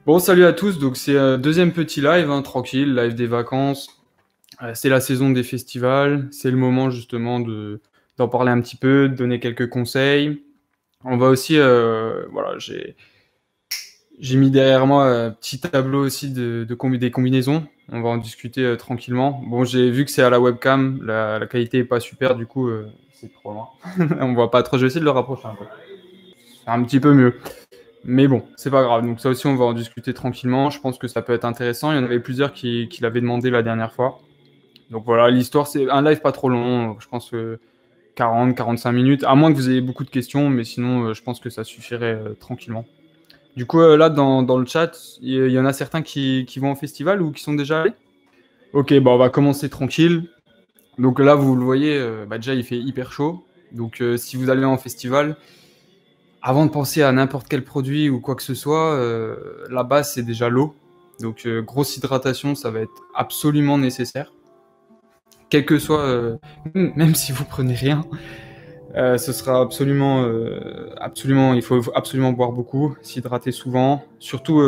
Bon, salut à tous, donc c'est deuxième petit live, hein, tranquille, live des vacances. C'est la saison des festivals, c'est le moment justement d'en parler un petit peu, de donner quelques conseils. On va aussi, voilà, j'ai mis derrière moi un petit tableau aussi des combinaisons. On va en discuter tranquillement. Bon, j'ai vu que c'est à la webcam, la qualité est pas super, du coup, c'est trop loin. On voit pas trop, je vais essayer de le rapprocher un peu. C'est un petit peu mieux. Mais bon, c'est pas grave. Donc ça aussi, on va en discuter tranquillement. Je pense que ça peut être intéressant. Il y en avait plusieurs qui l'avaient demandé la dernière fois. Donc voilà, l'histoire, c'est un live pas trop long. Je pense 40-45 minutes. À moins que vous ayez beaucoup de questions, mais sinon, je pense que ça suffirait tranquillement. Du coup, là, dans le chat, il y en a certains qui vont au festival ou qui sont déjà allés. Ok, bon, on va commencer tranquille. Donc là, vous le voyez, déjà, il fait hyper chaud. Donc si vous allez en festival, avant de penser à n'importe quel produit ou quoi que ce soit, la base c'est déjà l'eau. Donc grosse hydratation, ça va être absolument nécessaire. Quel que soit, même si vous prenez rien, ce sera absolument, il faut absolument boire beaucoup, s'hydrater souvent. Surtout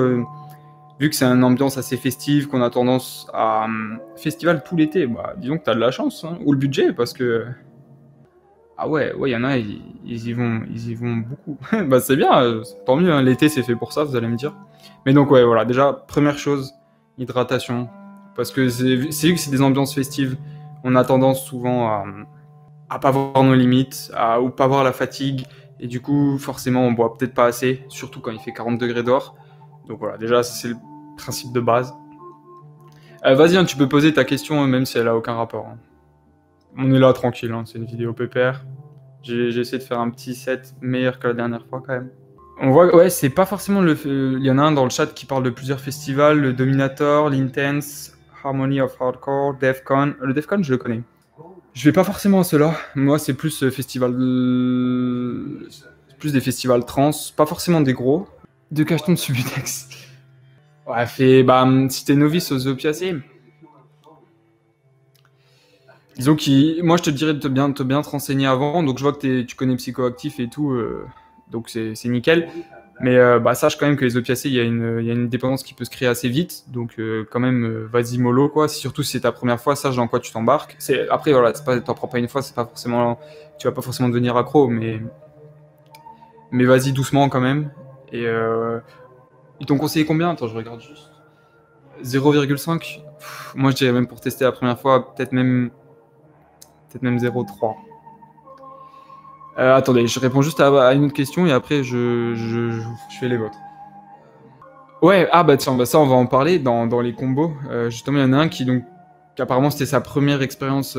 vu que c'est une ambiance assez festive, qu'on a tendance à festival tout l'été. Bah, disons que t'as de la chance, hein, ou le budget, parce que ah ouais, ouais, il y en a, ils y vont beaucoup. Bah c'est bien, tant mieux, hein, l'été c'est fait pour ça, vous allez me dire. Mais donc ouais, voilà, déjà, première chose, hydratation. Parce que c'est vu que c'est des ambiances festives, on a tendance souvent à pas voir nos limites, ou pas voir la fatigue, et du coup, forcément, on boit peut-être pas assez, surtout quand il fait 40 degrés dehors. Donc voilà, déjà, ça, c'est le principe de base. Vas-y, hein, tu peux poser ta question, même si elle a aucun rapport, hein. On est là tranquille, hein, c'est une vidéo pépère. J'ai essayé de faire un petit set meilleur que la dernière fois quand même. On voit, ouais, c'est pas forcément le. Il y en a un dans le chat qui parle de plusieurs festivals, le Dominator, l'Intense, Harmony of Hardcore, Defcon. Le Defcon, je le connais. Je vais pas forcément à ceux-là. Moi, c'est plus festival. Plus des festivals trans, pas forcément des gros. De cachetons de Subutex. Ouais, si t'es novice aux opiacés, disons moi je te dirais de te bien te renseigner avant. Donc je vois que tu connais psychoactif et tout, donc c'est nickel. Mais sache quand même que les opiacés, il y a une dépendance qui peut se créer assez vite. Donc quand même, vas-y mollo quoi. Surtout si c'est ta première fois, sache dans quoi tu t'embarques. Après voilà, t'en prends pas une fois, c'est pas forcément, tu vas pas forcément devenir accro, mais vas-y doucement quand même. Et ils t'ont conseillé combien? Attends, je regarde juste. 0,5. Moi je dirais même pour tester la première fois, peut-être même 0,3. Attendez, je réponds juste à une autre question et après je fais les vôtres. Ouais, ah bah tiens, ça on va en parler dans les combos. Justement, il y en a un apparemment c'était sa première expérience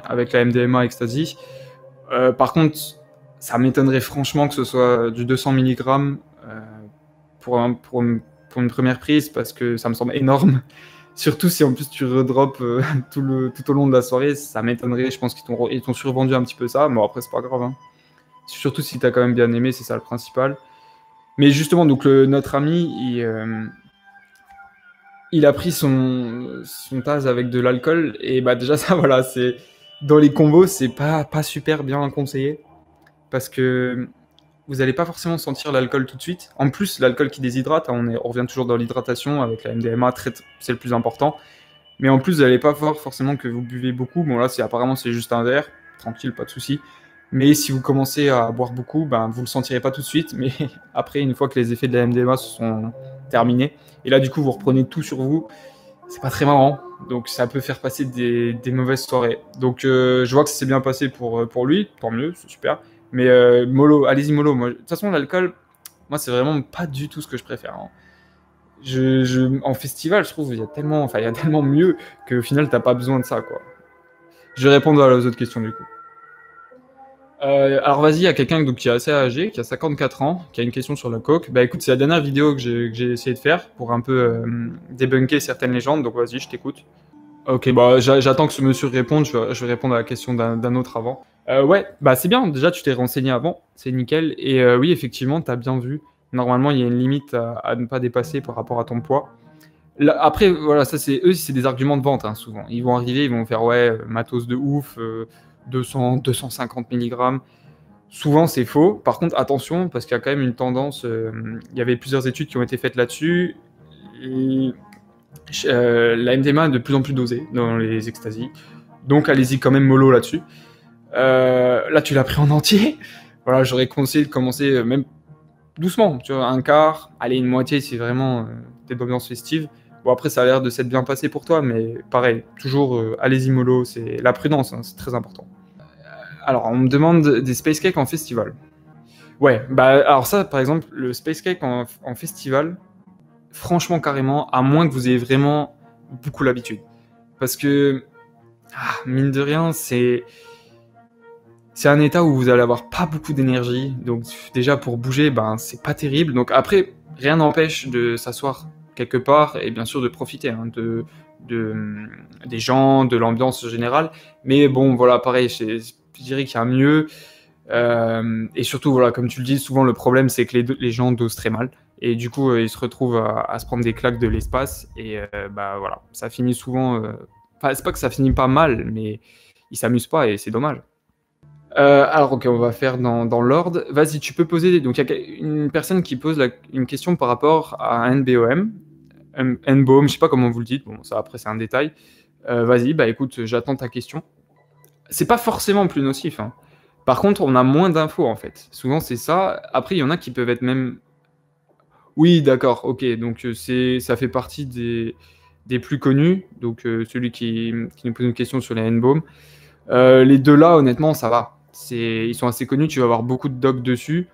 avec la MDMA Ecstasy. Par contre, ça m'étonnerait franchement que ce soit du 200 mg pour une première prise parce que ça me semble énorme. Surtout si en plus tu redrops tout au long de la soirée, ça m'étonnerait. Je pense ils t'ont survendu un petit peu ça. Bon, après, c'est pas grave, hein. Surtout si t'as quand même bien aimé, c'est ça le principal. Mais justement, donc notre ami, il a pris son tasse avec de l'alcool. Et bah déjà, ça, voilà, c'est dans les combos, c'est pas super bien conseillé. Parce que vous n'allez pas forcément sentir l'alcool tout de suite. En plus, l'alcool qui déshydrate, hein, on revient toujours dans l'hydratation avec la MDMA, c'est le plus important. Mais en plus, vous n'allez pas voir forcément que vous buvez beaucoup. Bon, là, apparemment, c'est juste un verre. Tranquille, pas de souci. Mais si vous commencez à boire beaucoup, ben, vous le sentirez pas tout de suite. Mais après, une fois que les effets de la MDMA sont terminés, et là, du coup, vous reprenez tout sur vous, c'est pas très marrant. Donc, ça peut faire passer des mauvaises soirées. Donc, je vois que ça s'est bien passé pour lui. Tant mieux, c'est super. Mais mollo, allez-y mollo. De toute façon, l'alcool, moi, c'est vraiment pas du tout ce que je préfère, hein. En festival, je trouve il y a tellement mieux qu'au final, t'as pas besoin de ça, quoi. Je vais répondre aux autres questions, du coup. Alors vas-y, il y a quelqu'un qui est assez âgé, qui a 54 ans, qui a une question sur la coke. Bah écoute, c'est la dernière vidéo que j'ai essayé de faire pour un peu débunker certaines légendes, donc vas-y, je t'écoute. Ok, bah j'attends que ce monsieur réponde, je vais répondre à la question d'un autre avant. Ouais, bah c'est bien, déjà tu t'es renseigné avant, c'est nickel. Et oui, effectivement, t'as bien vu. Normalement, il y a une limite à ne pas dépasser par rapport à ton poids. Là, après, voilà, ça c'est des arguments de vente, hein, souvent. Ils vont arriver, ils vont faire ouais, matos de ouf, 200, 250 mg. Souvent, c'est faux. Par contre, attention, parce qu'il y a quand même une tendance. Il y avait plusieurs études qui ont été faites là-dessus. Et, la MDMA est de plus en plus dosée dans les extasies. Donc, allez-y quand même mollo là-dessus. Là, tu l'as pris en entier. Voilà, j'aurais conseillé de commencer même doucement. Tu vois, un quart, allez, une moitié si vraiment t'es d'ambiance festive. Bon, après, ça a l'air de s'être bien passé pour toi, mais pareil, toujours allez-y mollo. C'est la prudence, hein, c'est très important. Alors, on me demande des space cakes en festival. Ouais, bah alors ça, par exemple, le space cake en festival, franchement, carrément, à moins que vous ayez vraiment beaucoup l'habitude. Parce que, mine de rien, c'est un état où vous allez avoir pas beaucoup d'énergie. Donc, déjà, pour bouger, ben, c'est pas terrible. Donc, après, rien n'empêche de s'asseoir quelque part et bien sûr de profiter hein, des gens, de l'ambiance générale. Mais bon, voilà, pareil, je dirais qu'il y a mieux. Et surtout, voilà, comme tu le dis, souvent le problème c'est que les gens dosent très mal. Et du coup, ils se retrouvent à se prendre des claques de l'espace. Et bah voilà, ça finit souvent. Enfin, c'est pas que ça finit pas mal, mais ils s'amusent pas et c'est dommage. Alors, ok, on va faire dans l'ordre. Vas-y, tu peux poser. Donc, il y a une personne qui pose une question par rapport à un NBOM. NBOM, je sais pas comment vous le dites. Bon, ça après, c'est un détail. Vas-y, bah écoute, j'attends ta question. C'est pas forcément plus nocif, hein. Par contre, on a moins d'infos en fait. Souvent, c'est ça. Après, il y en a qui peuvent être même. Oui, d'accord, ok. Donc, ça fait partie des plus connus. Donc, celui qui nous pose une question sur les N-Baum. Les deux là, honnêtement, ça va. Ils sont assez connus. Tu vas avoir beaucoup de docs dessus.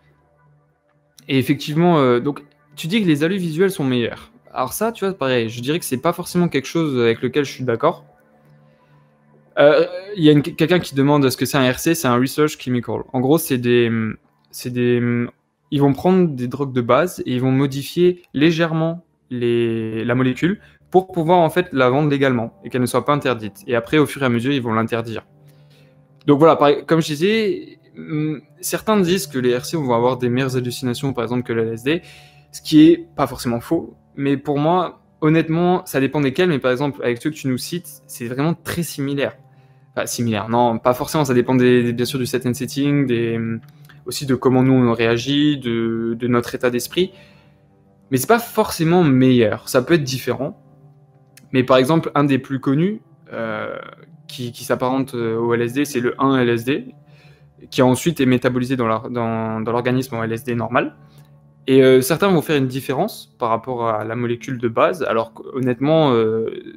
Et effectivement, donc, tu dis que les alus visuels sont meilleurs. Alors, ça, tu vois, pareil, je dirais que c'est pas forcément quelque chose avec lequel je suis d'accord. Il y a quelqu'un qui demande ce que c'est un RC, c'est un Research Chemical. En gros, ils vont prendre des drogues de base et ils vont modifier légèrement la molécule pour pouvoir en fait la vendre légalement et qu'elle ne soit pas interdite. Et après, au fur et à mesure, ils vont l'interdire. Donc voilà, comme je disais, certains disent que les RC vont avoir des meilleures hallucinations, par exemple, que le LSD, ce qui est pas forcément faux. Mais pour moi, honnêtement, ça dépend desquels. Mais par exemple, avec ceux que tu nous cites, c'est vraiment très similaire. Enfin, similaire, non, pas forcément. Ça dépend bien sûr du set and setting, aussi de comment nous on réagit, de notre état d'esprit. Mais c'est pas forcément meilleur. Ça peut être différent. Mais par exemple, un des plus connus, qui s'apparente au LSD, c'est le 1-LSD, qui ensuite est métabolisé dans l'organisme en LSD normal. Et certains vont faire une différence par rapport à la molécule de base, alors qu'honnêtement,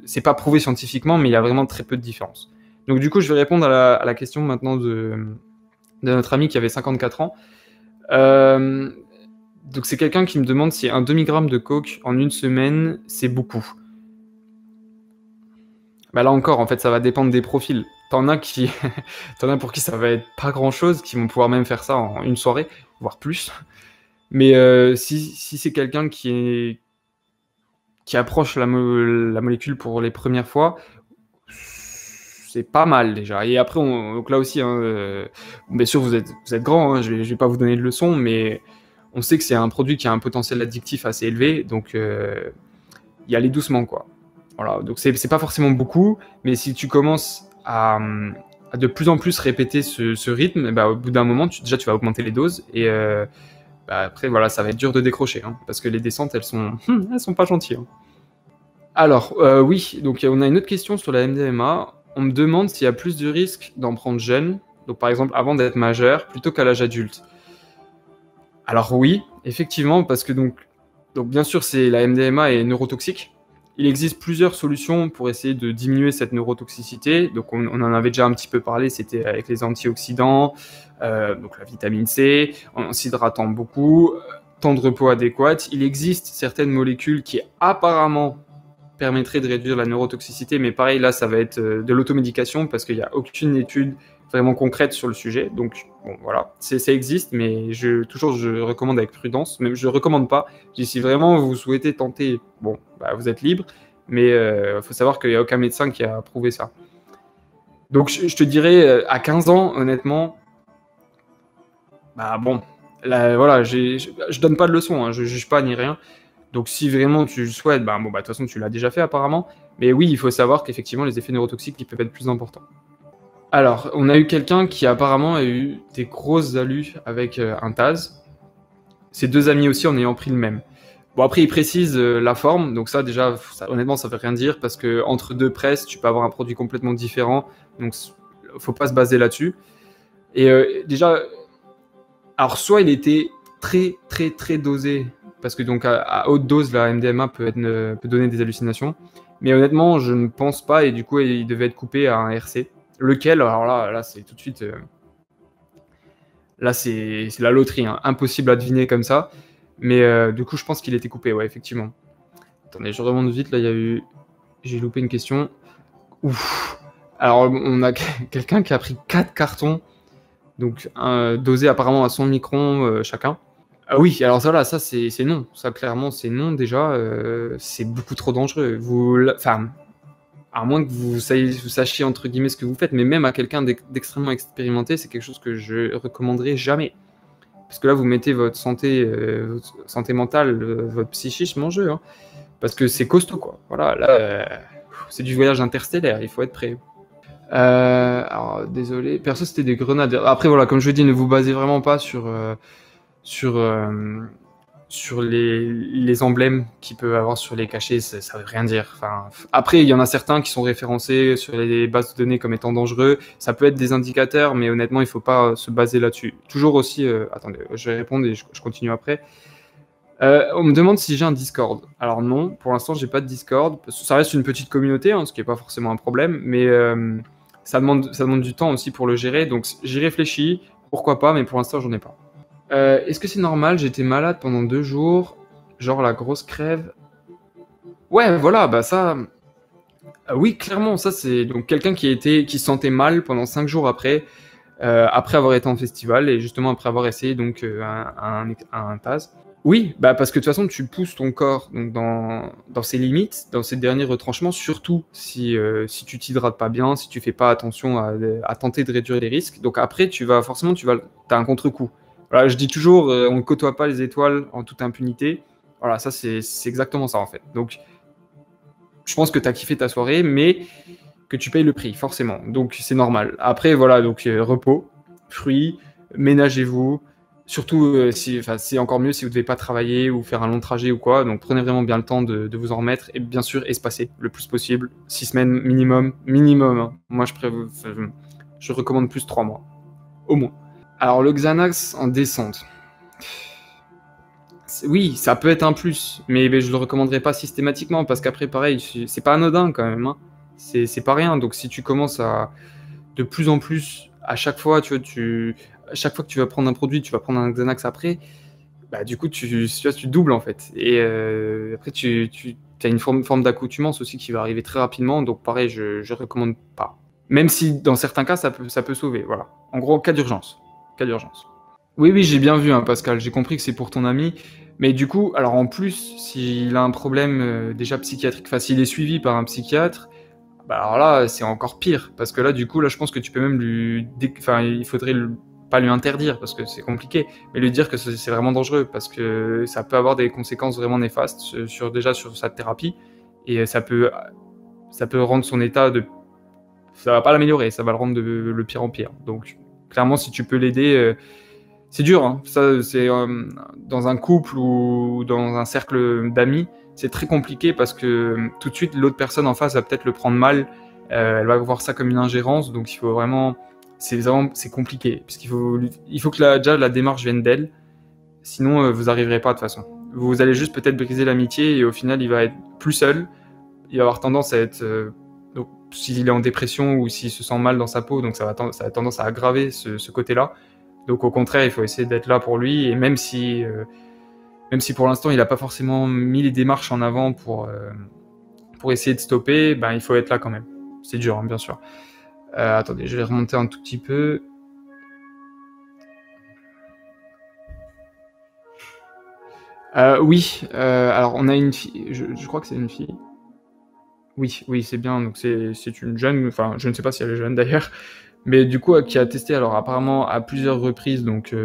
c'est pas prouvé scientifiquement, mais il y a vraiment très peu de différence. Donc du coup, je vais répondre à la question maintenant de notre ami qui avait 54 ans. Donc c'est quelqu'un qui me demande si un demi-gramme de coke en une semaine, c'est beaucoup. Bah là encore, en fait, ça va dépendre des profils. T'en as pour qui ça va être pas grand-chose, qui vont pouvoir même faire ça en une soirée, voire plus. Mais si c'est quelqu'un qui approche la molécule pour les premières fois, c'est pas mal déjà. Et après, donc là aussi, hein, bien sûr, vous êtes grand, hein, je vais pas vous donner de leçons, mais on sait que c'est un produit qui a un potentiel addictif assez élevé, donc y aller doucement, quoi. Voilà, donc c'est pas forcément beaucoup, mais si tu commences à de plus en plus répéter ce rythme, bah, au bout d'un moment, tu vas augmenter les doses, et bah, après, voilà, ça va être dur de décrocher, hein, parce que les descentes, elles sont pas gentilles, hein. Alors, oui, donc on a une autre question sur la MDMA. On me demande s'il y a plus de risques d'en prendre jeune, donc par exemple avant d'être majeur, plutôt qu'à l'âge adulte. Alors oui, effectivement, parce que donc bien sûr, la MDMA est neurotoxique. Il existe plusieurs solutions pour essayer de diminuer cette neurotoxicité. Donc on en avait déjà un petit peu parlé, c'était avec les antioxydants, donc la vitamine C, en s'hydratant beaucoup, temps de repos adéquat. Il existe certaines molécules qui apparemment permettrait de réduire la neurotoxicité, mais pareil, là, ça va être de l'automédication parce qu'il n'y a aucune étude vraiment concrète sur le sujet. Donc, bon, voilà, ça existe, mais je recommande avec prudence. Même je recommande pas. Si vraiment vous souhaitez tenter, bon, bah, vous êtes libre, mais faut savoir qu'il n'y a aucun médecin qui a prouvé ça. Donc, je te dirais, à 15 ans, honnêtement, bah bon, là, voilà, je donne pas de leçons, hein, je juge pas ni rien. Donc si vraiment tu le souhaites, bah, bon, bah, de toute façon tu l'as déjà fait apparemment. Mais oui, il faut savoir qu'effectivement les effets neurotoxiques ils peuvent être plus importants. Alors, on a eu quelqu'un qui apparemment a eu des grosses alus avec un Taz. Ses deux amis aussi en ayant pris le même. Bon, après, il précise la forme, donc ça, déjà, honnêtement, ça veut rien dire parce que entre deux presses, tu peux avoir un produit complètement différent, donc faut pas se baser là-dessus. Et déjà, alors soit il était très très très dosé, parce que donc à haute dose, la MDMA peut donner des hallucinations, mais honnêtement, je ne pense pas, et du coup, il devait être coupé à un RC. Lequel, alors là c'est tout de suite. Là, c'est la loterie, hein. Impossible à deviner comme ça. Mais du coup, je pense qu'il était coupé, ouais, effectivement. Attendez, je remonte vite. Là, il y a eu. J'ai loupé une question. Ouf. Alors, on a quelqu'un qui a pris 4 cartons, donc dosés apparemment à 100 microns chacun. Ah oui, alors ça, là, ça, c'est non. Ça, clairement, c'est non déjà. C'est beaucoup trop dangereux. Enfin, à moins que vous sachiez entre guillemets ce que vous faites, mais même à quelqu'un d'extrêmement expérimenté, c'est quelque chose que je recommanderais jamais. Parce que là, vous mettez votre santé mentale, votre psychisme en jeu, hein, parce que c'est costaud, quoi. Voilà, là, c'est du voyage interstellaire, il faut être prêt. Alors, désolé. Perso, c'était des grenades. Après, voilà, comme je dis, ne vous basez vraiment pas sur, euh, sur les emblèmes qu'il peut avoir sur les cachets, ça veut rien dire. Enfin, après, il y en a certains qui sont référencés sur les bases de données comme étant dangereux. Ça peut être des indicateurs, mais honnêtement, il faut pas se baser là-dessus. Toujours aussi, attendez, je vais répondre et je continue après. On me demande si j'ai un Discord. Alors non, pour l'instant, j'ai pas de Discord. Ça reste une petite communauté, hein, ce qui est pas forcément un problème, mais ça demande du temps aussi pour le gérer. Donc j'y réfléchis, pourquoi pas, mais pour l'instant, j'en ai pas. Est-ce que c'est normal? J'étais malade pendant 2 jours, genre la grosse crève. Ouais, voilà, bah ça. Oui, clairement, ça c'est donc quelqu'un qui se sentait mal pendant 5 jours après avoir été en festival et justement après avoir essayé donc un TAS. Oui, bah parce que de toute façon tu pousses ton corps donc dans ses limites, dans ses derniers retranchements, surtout si tu t'hydrates pas bien, si tu fais pas attention à tenter de réduire les risques. Donc après t'as un contre-coup. Voilà, je dis toujours, on ne côtoie pas les étoiles en toute impunité. Voilà, ça c'est exactement ça en fait. Donc je pense que tu as kiffé ta soirée, mais que tu payes le prix, forcément. Donc c'est normal. Après, voilà, donc repos, fruits, ménagez-vous. Surtout, c'est encore mieux si vous ne devez pas travailler ou faire un long trajet ou quoi. Donc prenez vraiment bien le temps de vous en remettre. Et bien sûr, espacez le plus possible. 6 semaines minimum. Minimum, hein. Moi, je recommande plus 3 mois. Au moins. Alors, le Xanax en descente. Oui, ça peut être un plus, mais je le recommanderais pas systématiquement parce qu'après, pareil, c'est pas anodin quand même, hein. C'est pas rien. Donc, si tu commences à de plus en plus, à chaque fois, à chaque fois que tu vas prendre un produit, tu vas prendre un Xanax après, bah, du coup, tu doubles en fait. Et après, tu as une forme d'accoutumance aussi qui va arriver très rapidement. Donc, pareil, je recommande pas. Même si dans certains cas, ça peut sauver. Voilà. En gros, cas d'urgence. Cas d'urgence. Oui, oui, j'ai bien vu, hein, Pascal. J'ai compris que c'est pour ton ami. Mais du coup, alors en plus, s'il a un problème déjà psychiatrique, enfin s'il est suivi par un psychiatre, bah alors là, c'est encore pire. Parce que là, du coup, là, je pense que tu peux même enfin, il faudrait pas lui interdire parce que c'est compliqué, mais lui dire que c'est vraiment dangereux parce que ça peut avoir des conséquences vraiment néfastes déjà sur sa thérapie et ça peut rendre son état ça va pas l'améliorer, ça va le rendre le pire en pire. Donc, clairement, si tu peux l'aider. C'est dur, hein. Ça, c'est dans un couple ou dans un cercle d'amis, c'est très compliqué parce que tout de suite l'autre personne en face va peut-être le prendre mal. Elle va voir ça comme une ingérence, donc il faut vraiment, c'est compliqué il faut que déjà la démarche vienne d'elle. Sinon, vous n'arriverez pas de toute façon. Vous allez juste peut-être briser l'amitié et au final, il va être plus seul. Il va avoir tendance à être donc s'il est en dépression ou s'il se sent mal dans sa peau, donc ça a tendance à aggraver ce côté-là. Donc au contraire, il faut essayer d'être là pour lui, et même si pour l'instant il n'a pas forcément mis les démarches en avant pour essayer de stopper, ben, il faut être là quand même. C'est dur, hein, bien sûr. Attendez, je vais remonter un tout petit peu. Oui, alors on a une fille, je crois que c'est une fille. Oui, oui, c'est bien, donc c'est une jeune, enfin je ne sais pas si elle est jeune d'ailleurs, mais du coup qui a testé alors apparemment à plusieurs reprises donc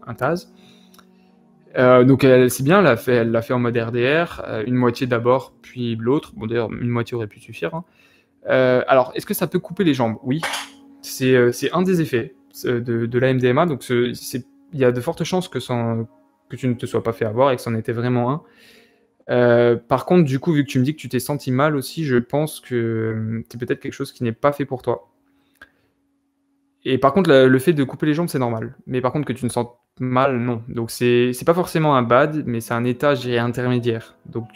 un TAS. Donc c'est bien, elle l'a fait en mode RDR, une moitié d'abord, puis l'autre. Bon d'ailleurs, une moitié aurait pu suffire, hein. Alors, est-ce que ça peut couper les jambes? Oui, C'est un des effets de la MDMA, donc il y a de fortes chances que tu ne te sois pas fait avoir et que c'en était vraiment un. Par contre, du coup, vu que tu me dis que tu t'es senti mal aussi, je pense que c'est peut-être quelque chose qui n'est pas fait pour toi. Et par contre, le fait de couper les jambes, c'est normal. Mais par contre, que tu ne sentes mal, non. Donc c'est pas forcément un bad, mais c'est un état, je dirais, intermédiaire. Donc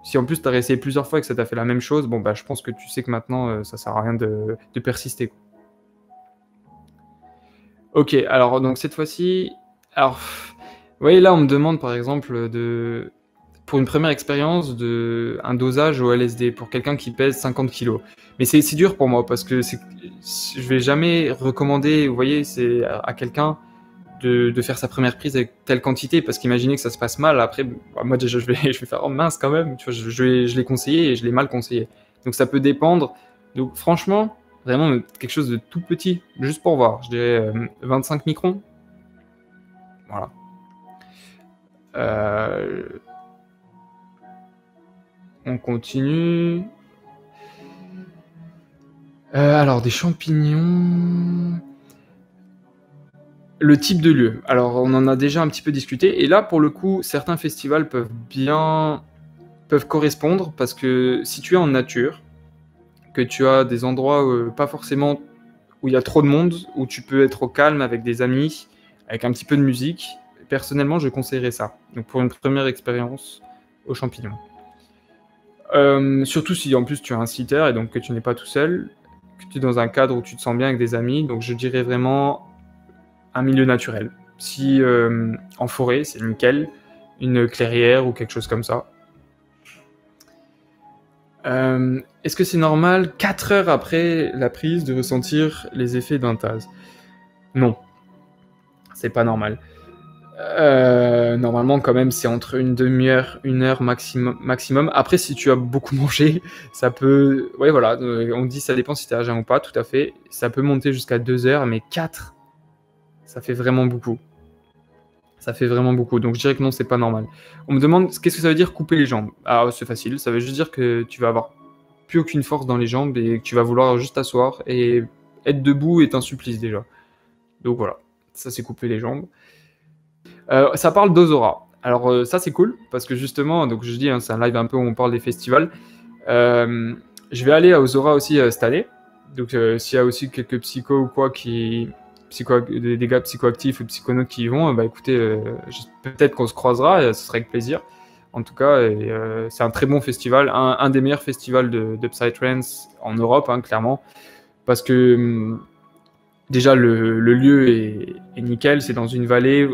si en plus tu as essayé plusieurs fois et que ça t'a fait la même chose, bon bah je pense que tu sais que maintenant ça sert à rien de persister. Ok, alors donc cette fois-ci, alors vous voyez là on me demande par exemple pour une première expérience un dosage au LSD pour quelqu'un qui pèse 50 kilos. Mais c'est dur pour moi parce que je vais jamais recommander, vous voyez, c'est à quelqu'un de faire sa première prise avec telle quantité parce qu'imaginez que ça se passe mal, après bah, moi déjà je vais faire oh mince quand même, tu vois, je l'ai conseillé et je l'ai mal conseillé. Donc ça peut dépendre. Donc franchement, vraiment quelque chose de tout petit, juste pour voir, je dirais 25 microns. Voilà. On continue. Alors, des champignons. Le type de lieu. Alors, on en a déjà un petit peu discuté. Et là, pour le coup, certains festivals peuvent correspondre parce que si tu es en nature, que tu as des endroits pas forcément où il y a trop de monde, où tu peux être au calme avec des amis, avec un petit peu de musique, personnellement, je conseillerais ça. Donc, pour une première expérience aux champignons. Surtout si en plus tu as un sitter et donc que tu n'es pas tout seul, que tu es dans un cadre où tu te sens bien avec des amis, donc je dirais vraiment un milieu naturel. Si en forêt, c'est nickel, une clairière ou quelque chose comme ça. Est-ce que c'est normal 4 heures après la prise de ressentir les effets d'un TAS? Non, c'est pas normal. Normalement, quand même, c'est entre une demi-heure, 1 heure maximum. Après, si tu as beaucoup mangé, ça peut... Ouais, voilà, on dit ça dépend si tu es à jeun ou pas, tout à fait. Ça peut monter jusqu'à 2 heures, mais 4, ça fait vraiment beaucoup. Ça fait vraiment beaucoup, donc je dirais que non, c'est pas normal. On me demande, qu'est-ce que ça veut dire couper les jambes? Ah, c'est facile, ça veut juste dire que tu vas avoir plus aucune force dans les jambes et que tu vas vouloir juste t'asseoir, et être debout est un supplice déjà. Donc voilà, ça c'est couper les jambes. Ça parle d'Ozora. Alors ça c'est cool parce que justement, donc je dis, hein, c'est un live un peu où on parle des festivals. Je vais aller à Ozora aussi cette année. Donc s'il y a aussi quelques psychos ou quoi des gars psychoactifs ou psychonautes qui y vont, bah écoutez, peut-être qu'on se croisera, et ce serait avec plaisir. En tout cas, c'est un très bon festival, un des meilleurs festivals de Psytrance en Europe, hein, clairement, parce que déjà le lieu est nickel, c'est dans une vallée,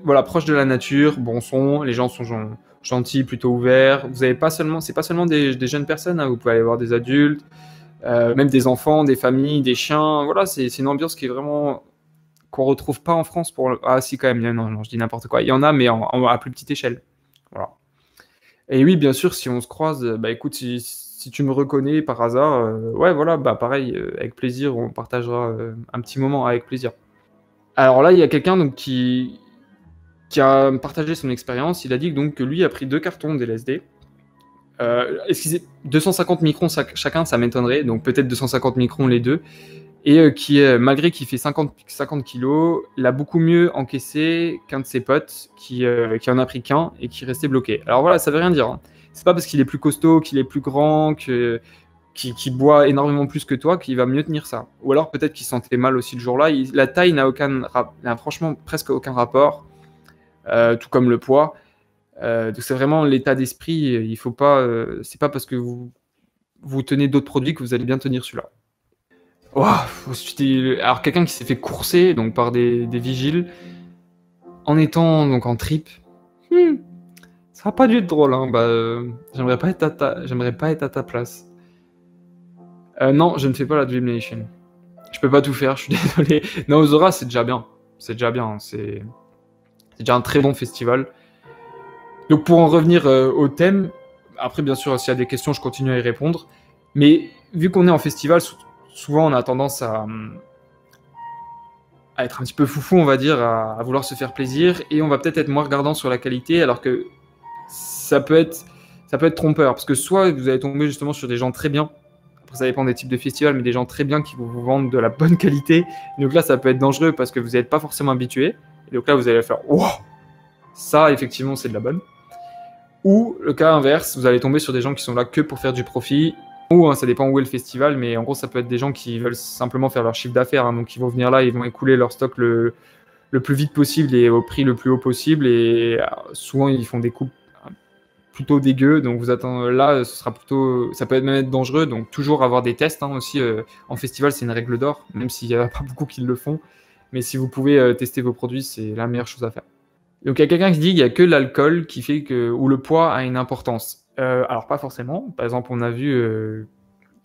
voilà, proche de la nature, bon son, les gens sont gentils, plutôt ouverts. Vous avez pas seulement, c'est pas seulement des jeunes personnes, hein, vous pouvez aller voir des adultes, même des enfants, des familles, des chiens. Voilà, c'est une ambiance qui est vraiment qu'on retrouve pas en France ah si quand même, non, je dis n'importe quoi. Il y en a, mais à plus petite échelle. Voilà. Et oui, bien sûr, si on se croise, bah écoute, si tu me reconnais par hasard, ouais, voilà, bah pareil, avec plaisir, on partagera un petit moment avec plaisir. Alors là, il y a quelqu'un donc qui a partagé son expérience. Il a dit donc que lui a pris 2 cartons d'LSD. Excusez, 250 microns chacun, ça m'étonnerait, donc peut-être 250 microns les deux. Et malgré qu'il fait 50 kilos, il a beaucoup mieux encaissé qu'un de ses potes qui en a pris qu'un et qui restait bloqué. Alors voilà, ça veut rien dire, hein. C'est pas parce qu'il est plus costaud, qu'il est plus grand, qui boit énormément plus que toi qu'il va mieux tenir ça. Ou alors peut-être qu'il se sentait mal aussi le jour-là. La taille n'a franchement presque aucun rapport, tout comme le poids. Donc c'est vraiment l'état d'esprit. Il faut pas, c'est pas parce que vous tenez d'autres produits que vous allez bien tenir celui-là. Oh, alors quelqu'un qui s'est fait courser donc par des vigiles en étant donc en trip, ça n'a pas dû être drôle, hein. Bah, j'aimerais pas être à ta place. Non, je ne fais pas la Dream Nation. Je peux pas tout faire, je suis désolé. Non, Ozora, c'est déjà bien. C'est déjà bien. C'est déjà un très bon festival. Donc pour en revenir au thème, après bien sûr s'il y a des questions, je continue à y répondre. Mais vu qu'on est en festival, souvent on a tendance à être un petit peu foufou, on va dire, à vouloir se faire plaisir, et on va peut-être être moins regardant sur la qualité, alors que ça peut être trompeur, parce que soit vous allez tomber justement sur des gens très bien, ça dépend des types de festivals, mais des gens très bien qui vous vendent de la bonne qualité. Donc là, ça peut être dangereux parce que vous n'êtes pas forcément habitué. Et donc là, vous allez faire « Wow !» Ça, effectivement, c'est de la bonne. Ou le cas inverse, vous allez tomber sur des gens qui sont là que pour faire du profit. Ou ça dépend où est le festival, mais en gros, ça peut être des gens qui veulent simplement faire leur chiffre d'affaires. Donc ils vont venir là, ils vont écouler leur stock le plus vite possible et au prix le plus haut possible. Et souvent, ils font des coupes plutôt dégueu, donc vous attendez là, ce sera plutôt, ça peut même être dangereux, donc toujours avoir des tests aussi. En festival, c'est une règle d'or, même s'il n'y a pas beaucoup qui le font, mais si vous pouvez tester vos produits, c'est la meilleure chose à faire. Donc il y a quelqu'un qui dit qu'il n'y a que l'alcool qui fait que, ou le poids a une importance. Alors pas forcément, par exemple on a vu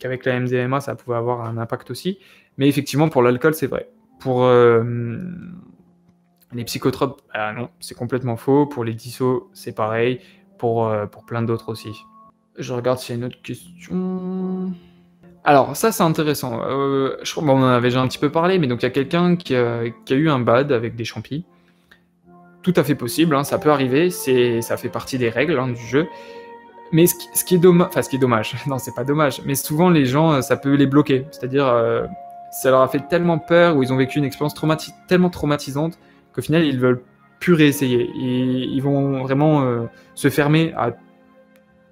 qu'avec la MDMA ça pouvait avoir un impact aussi, mais effectivement pour l'alcool c'est vrai. Pour les psychotropes, non, c'est complètement faux, pour les dissos c'est pareil, pour plein d'autres aussi. Je regarde s'il y a une autre question. Alors, ça, c'est intéressant. Je crois qu'on en avait déjà un petit peu parlé, mais donc il y a quelqu'un qui a eu un bad avec des champis. Tout à fait possible, ça peut arriver, ça fait partie des règles du jeu. Mais ce qui est dommage, non, c'est pas dommage, mais souvent les gens, ça peut les bloquer. C'est-à-dire, ça leur a fait tellement peur, ou ils ont vécu une expérience tellement traumatisante, qu'au final, ils veulent plus réessayer. Ils vont vraiment se fermer à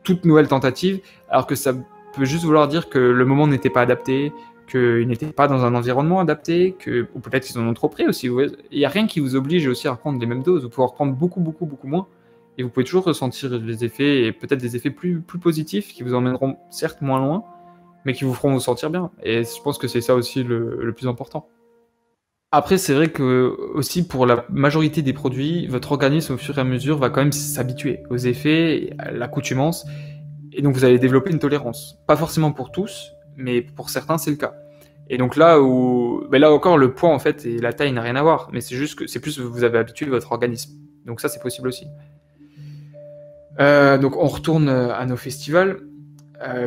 toute nouvelle tentative, alors que ça peut juste vouloir dire que le moment n'était pas adapté, qu'ils n'étaient pas dans un environnement adapté, ou peut-être qu'ils en ont trop pris aussi. Il n'y a rien qui vous oblige aussi à reprendre les mêmes doses. Vous pouvez en reprendre beaucoup, beaucoup, beaucoup moins, et vous pouvez toujours ressentir les effets, et peut-être des effets plus positifs, qui vous emmèneront certes moins loin, mais qui vous feront vous sentir bien. Et je pense que c'est ça aussi le plus important. Après, c'est vrai que aussi pour la majorité des produits, votre organisme au fur et à mesure va quand même s'habituer aux effets, à l'accoutumance, et donc vous allez développer une tolérance. Pas forcément pour tous, mais pour certains c'est le cas. Et donc là là encore le poids en fait et la taille n'a rien à voir, mais c'est juste que c'est plus que vous avez habitué votre organisme. Donc ça c'est possible aussi. Donc on retourne à nos festivals.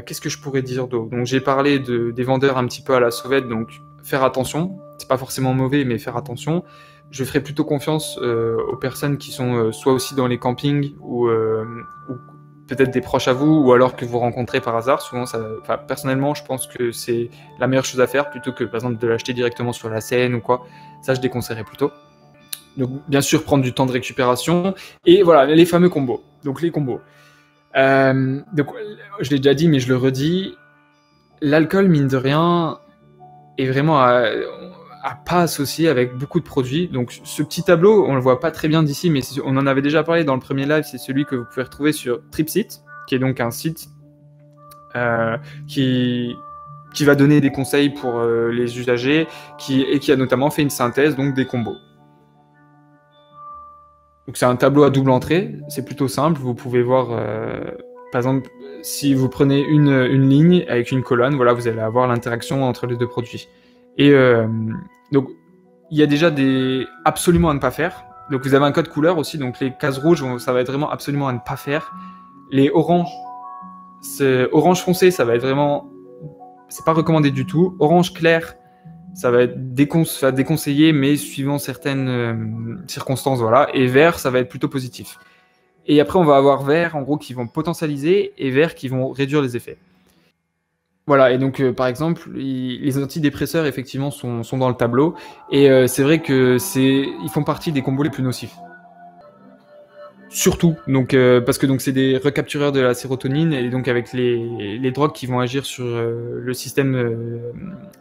Qu'est-ce que je pourrais dire d'autre? Donc j'ai parlé des vendeurs un petit peu à la sauvette, donc faire attention. C'est pas forcément mauvais, mais faire attention. Je ferai plutôt confiance aux personnes qui sont soit aussi dans les campings ou peut-être des proches à vous, ou alors que vous rencontrez par hasard. Souvent, personnellement, je pense que c'est la meilleure chose à faire plutôt que par exemple de l'acheter directement sur la scène ou quoi. Ça, je déconseillerais plutôt. Donc bien sûr, prendre du temps de récupération et voilà les fameux combos. Donc les combos. Donc, je l'ai déjà dit, mais je le redis, l'alcool, mine de rien, est vraiment à pas associer avec beaucoup de produits. Donc, ce petit tableau, on le voit pas très bien d'ici, mais on en avait déjà parlé dans le premier live, c'est celui que vous pouvez retrouver sur Tripsit, qui est donc un site qui va donner des conseils pour les usagers, et qui a notamment fait une synthèse donc des combos. Donc c'est un tableau à double entrée, c'est plutôt simple, vous pouvez voir, par exemple, si vous prenez une ligne avec une colonne, voilà, vous allez avoir l'interaction entre les deux produits. Et donc, il y a déjà des absolument à ne pas faire. Donc vous avez un code couleur aussi, donc les cases rouges, ça va être vraiment absolument à ne pas faire. Les oranges, orange foncé, ça va être vraiment, c'est pas recommandé du tout. Orange clair, ça va être déconseillé, mais suivant certaines circonstances, voilà. Et vert, ça va être plutôt positif. Et après, on va avoir vert, en gros, qui vont potentialiser, et vert qui vont réduire les effets. Voilà, et donc, par exemple, les antidépresseurs, effectivement, sont dans le tableau, et c'est vrai que ils font partie des combos les plus nocifs. Surtout, donc, parce que c'est des recaptureurs de la sérotonine, et donc avec les drogues qui vont agir sur le système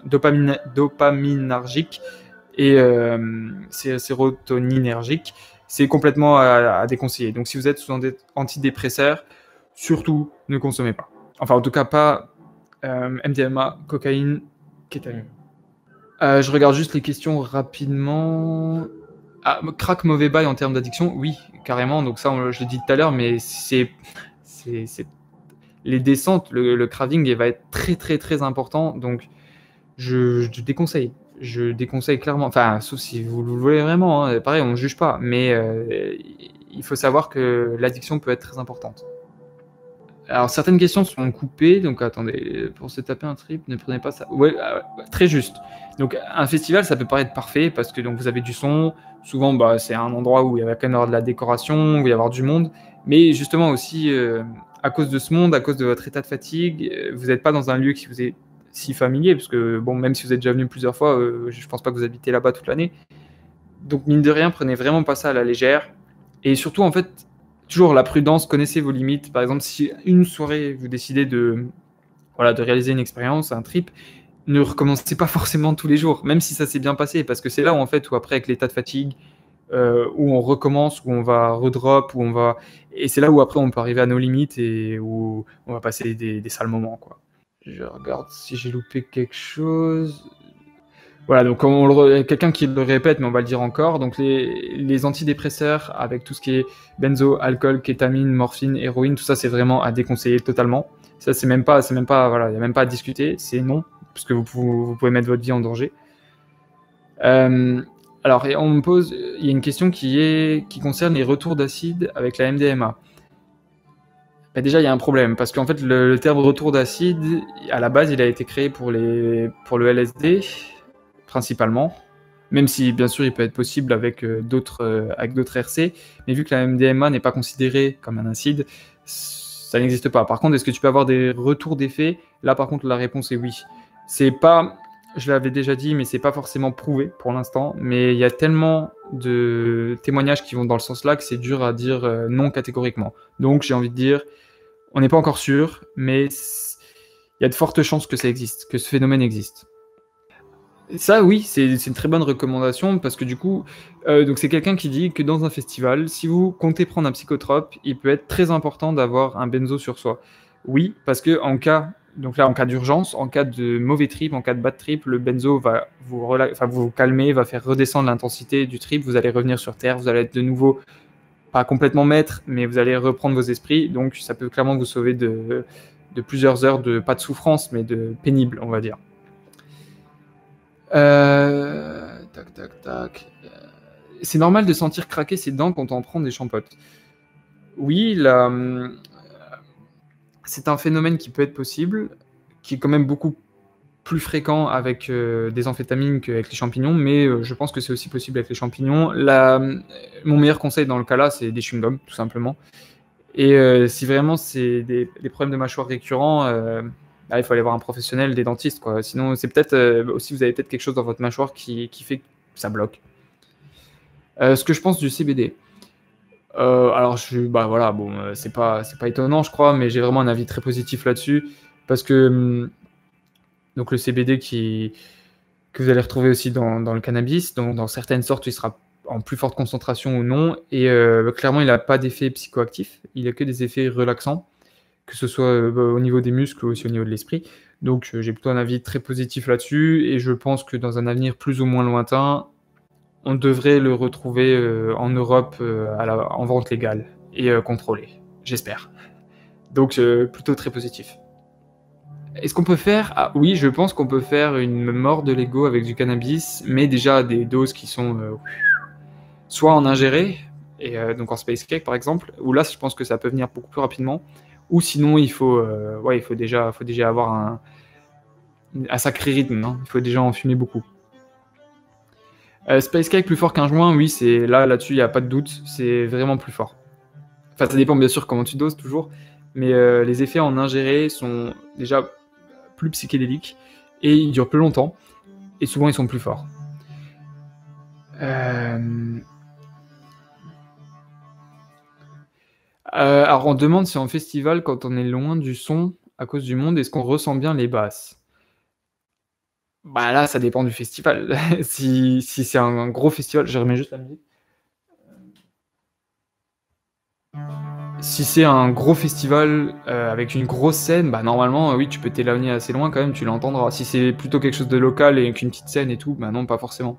dopaminergique et sérotoninergique, c'est complètement à déconseiller. Donc si vous êtes sous antidépresseur, surtout ne consommez pas. Enfin, en tout cas, pas MDMA, cocaïne, kétamine. Je regarde juste les questions rapidement. Ah, crack mauvais bail en termes d'addiction, oui, carrément. Donc ça, je l'ai dit tout à l'heure, mais c'est les descentes, le craving, il va être très très très important. Donc je déconseille. Je déconseille clairement. Enfin, sauf si vous le voulez vraiment. Pareil, on ne juge pas, mais il faut savoir que l'addiction peut être très importante. Alors certaines questions sont coupées, donc attendez, pour se taper un trip, ne prenez pas ça. Ouais, très juste. Donc un festival, ça peut paraître parfait parce que donc vous avez du son. Souvent, c'est un endroit où il va quand même avoir de la décoration, où il va y avoir du monde. Mais justement aussi, à cause de ce monde, à cause de votre état de fatigue, vous n'êtes pas dans un lieu qui vous est si familier, parce que bon, même si vous êtes déjà venu plusieurs fois, je pense pas que vous habitez là-bas toute l'année. Donc mine de rien, prenez vraiment pas ça à la légère. Et surtout, en fait, toujours la prudence, connaissez vos limites. Par exemple, si une soirée, vous décidez de réaliser une expérience, un trip, ne recommencez pas forcément tous les jours, même si ça s'est bien passé, parce que c'est là où, en fait, où après, avec l'état de fatigue, où on recommence, où on va redrop, et c'est là où après on peut arriver à nos limites et où on va passer des sales moments, quoi. Je regarde si j'ai loupé quelque chose. Voilà, donc quelqu'un qui le répète, mais on va le dire encore. Donc les antidépresseurs avec tout ce qui est benzo, alcool, kétamine, morphine, héroïne, tout ça c'est vraiment à déconseiller totalement. Ça c'est même pas, voilà, il y a même pas à discuter, c'est non, parce que vous pouvez mettre votre vie en danger. Alors on me pose, il y a une question qui concerne les retours d'acide avec la MDMA. Ben déjà, il y a un problème, parce qu'en fait, le terme retour d'acide, à la base, il a été créé pour le LSD, principalement, même si, bien sûr, il peut être possible avec d'autres RC, mais vu que la MDMA n'est pas considérée comme un acide, ça n'existe pas. Par contre, est-ce que tu peux avoir des retours d'effet? Là, par contre, la réponse est oui. C'est pas, je l'avais déjà dit, mais c'est pas forcément prouvé pour l'instant, mais il y a tellement de témoignages qui vont dans le sens là que c'est dur à dire non catégoriquement. Donc, j'ai envie de dire, on n'est pas encore sûr, mais il y a de fortes chances que ça existe, que ce phénomène existe. Ça, oui, c'est une très bonne recommandation parce que du coup, donc c'est quelqu'un qui dit que dans un festival, si vous comptez prendre un psychotrope, il peut être très important d'avoir un benzo sur soi. Oui, parce que en cas d'urgence, en cas de mauvais trip, en cas de bad trip, le benzo va vous calmer, va faire redescendre l'intensité du trip, vous allez revenir sur terre, vous allez être de nouveau pas complètement maître, mais vous allez reprendre vos esprits, donc ça peut clairement vous sauver de plusieurs heures de, pas de souffrance, mais de pénible, on va dire. Tac. C'est normal de sentir craquer ses dents quand on prend des champottes. Oui, c'est un phénomène qui peut être possible, qui est quand même beaucoup plus fréquent avec des amphétamines qu'avec les champignons, mais je pense que c'est aussi possible avec les champignons. Mon meilleur conseil dans le cas là, c'est des chewing-gums, tout simplement. Et si vraiment c'est des problèmes de mâchoire récurrents, il faut aller voir un professionnel, des dentistes, quoi. Sinon, c'est peut-être aussi, vous avez peut-être quelque chose dans votre mâchoire qui fait que ça bloque. Ce que je pense du CBD. Alors, c'est pas étonnant, je crois, mais j'ai vraiment un avis très positif là-dessus, parce que donc le CBD que vous allez retrouver aussi dans le cannabis, donc dans certaines sortes, il sera en plus forte concentration ou non, et clairement, il n'a pas d'effet psychoactif, il n'a que des effets relaxants, que ce soit au niveau des muscles ou aussi au niveau de l'esprit. Donc j'ai plutôt un avis très positif là-dessus, et je pense que dans un avenir plus ou moins lointain, on devrait le retrouver en Europe en vente légale et contrôlée, j'espère. Donc plutôt très positif. Est-ce qu'on peut faire... Ah oui, je pense qu'on peut faire une mort de Lego avec du cannabis, mais déjà à des doses qui sont soit en ingéré, et donc en space cake par exemple, où là je pense que ça peut venir beaucoup plus rapidement, ou sinon il faut déjà avoir un sacré rythme, hein. Il faut déjà en fumer beaucoup. Space Cake plus fort qu'un joint, oui, c'est là-dessus il n'y a pas de doute, c'est vraiment plus fort. Enfin, ça dépend bien sûr comment tu doses toujours, mais les effets en ingéré sont déjà plus psychédéliques et ils durent plus longtemps et souvent ils sont plus forts. Alors on demande si en festival, quand on est loin du son à cause du monde, est-ce qu'on ressent bien les basses? Bah là, ça dépend du festival. Si c'est un gros festival, je remets juste la musique. Si c'est un gros festival avec une grosse scène, bah normalement, oui, tu peux t'éloigner assez loin quand même, tu l'entendras. Si c'est plutôt quelque chose de local et qu'une petite scène et tout, bah non, pas forcément.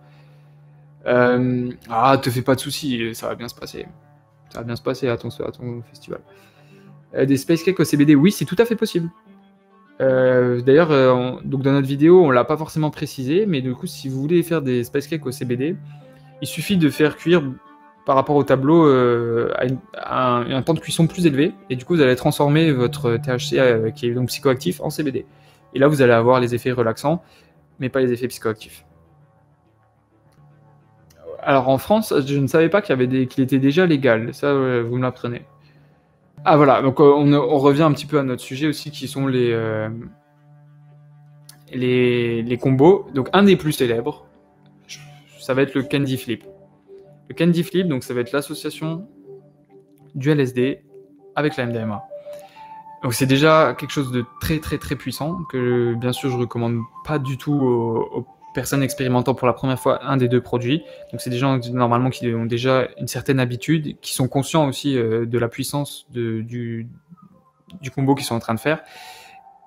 Te fais pas de soucis, ça va bien se passer. Ça va bien se passer à ton festival. Des space cakes au CBD, oui, c'est tout à fait possible. D'ailleurs, donc dans notre vidéo, on l'a pas forcément précisé, mais du coup, si vous voulez faire des space cakes au CBD, il suffit de faire cuire par rapport au tableau à un temps de cuisson plus élevé, et du coup, vous allez transformer votre THC qui est donc psychoactif en CBD. Et là, vous allez avoir les effets relaxants, mais pas les effets psychoactifs. Alors en France, je ne savais pas qu'il était déjà légal. Ça, vous me l'apprenez. Ah voilà, donc on revient un petit peu à notre sujet aussi, qui sont les les combos. Donc un des plus célèbres, ça va être le Candy Flip. Le Candy Flip, donc ça va être l'association du LSD avec la MDMA. Donc c'est déjà quelque chose de très très très puissant que bien sûr je recommande pas du tout aux personnes expérimentant pour la première fois un des deux produits. Donc c'est des gens normalement qui ont déjà une certaine habitude, qui sont conscients aussi de la puissance du combo qu'ils sont en train de faire.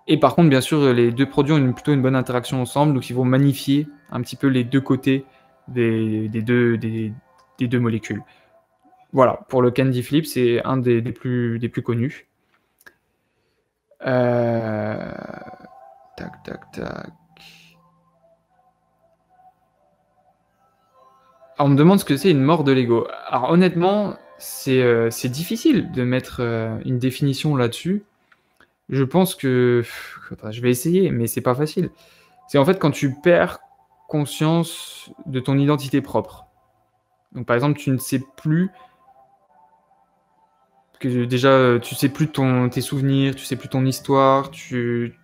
Et par contre, bien sûr, les deux produits ont plutôt une bonne interaction ensemble, donc ils vont magnifier un petit peu les deux côtés des deux molécules. Voilà, pour le Candy Flip, c'est un des plus connus. Tac, tac, tac. Alors, on me demande ce que c'est une mort de l'ego. Alors honnêtement, c'est difficile de mettre une définition là-dessus. Je pense que... je vais essayer, mais c'est pas facile. C'est en fait quand tu perds conscience de ton identité propre. Donc par exemple, tu ne sais plus que déjà tu sais plus tes souvenirs, tu sais plus ton histoire, tu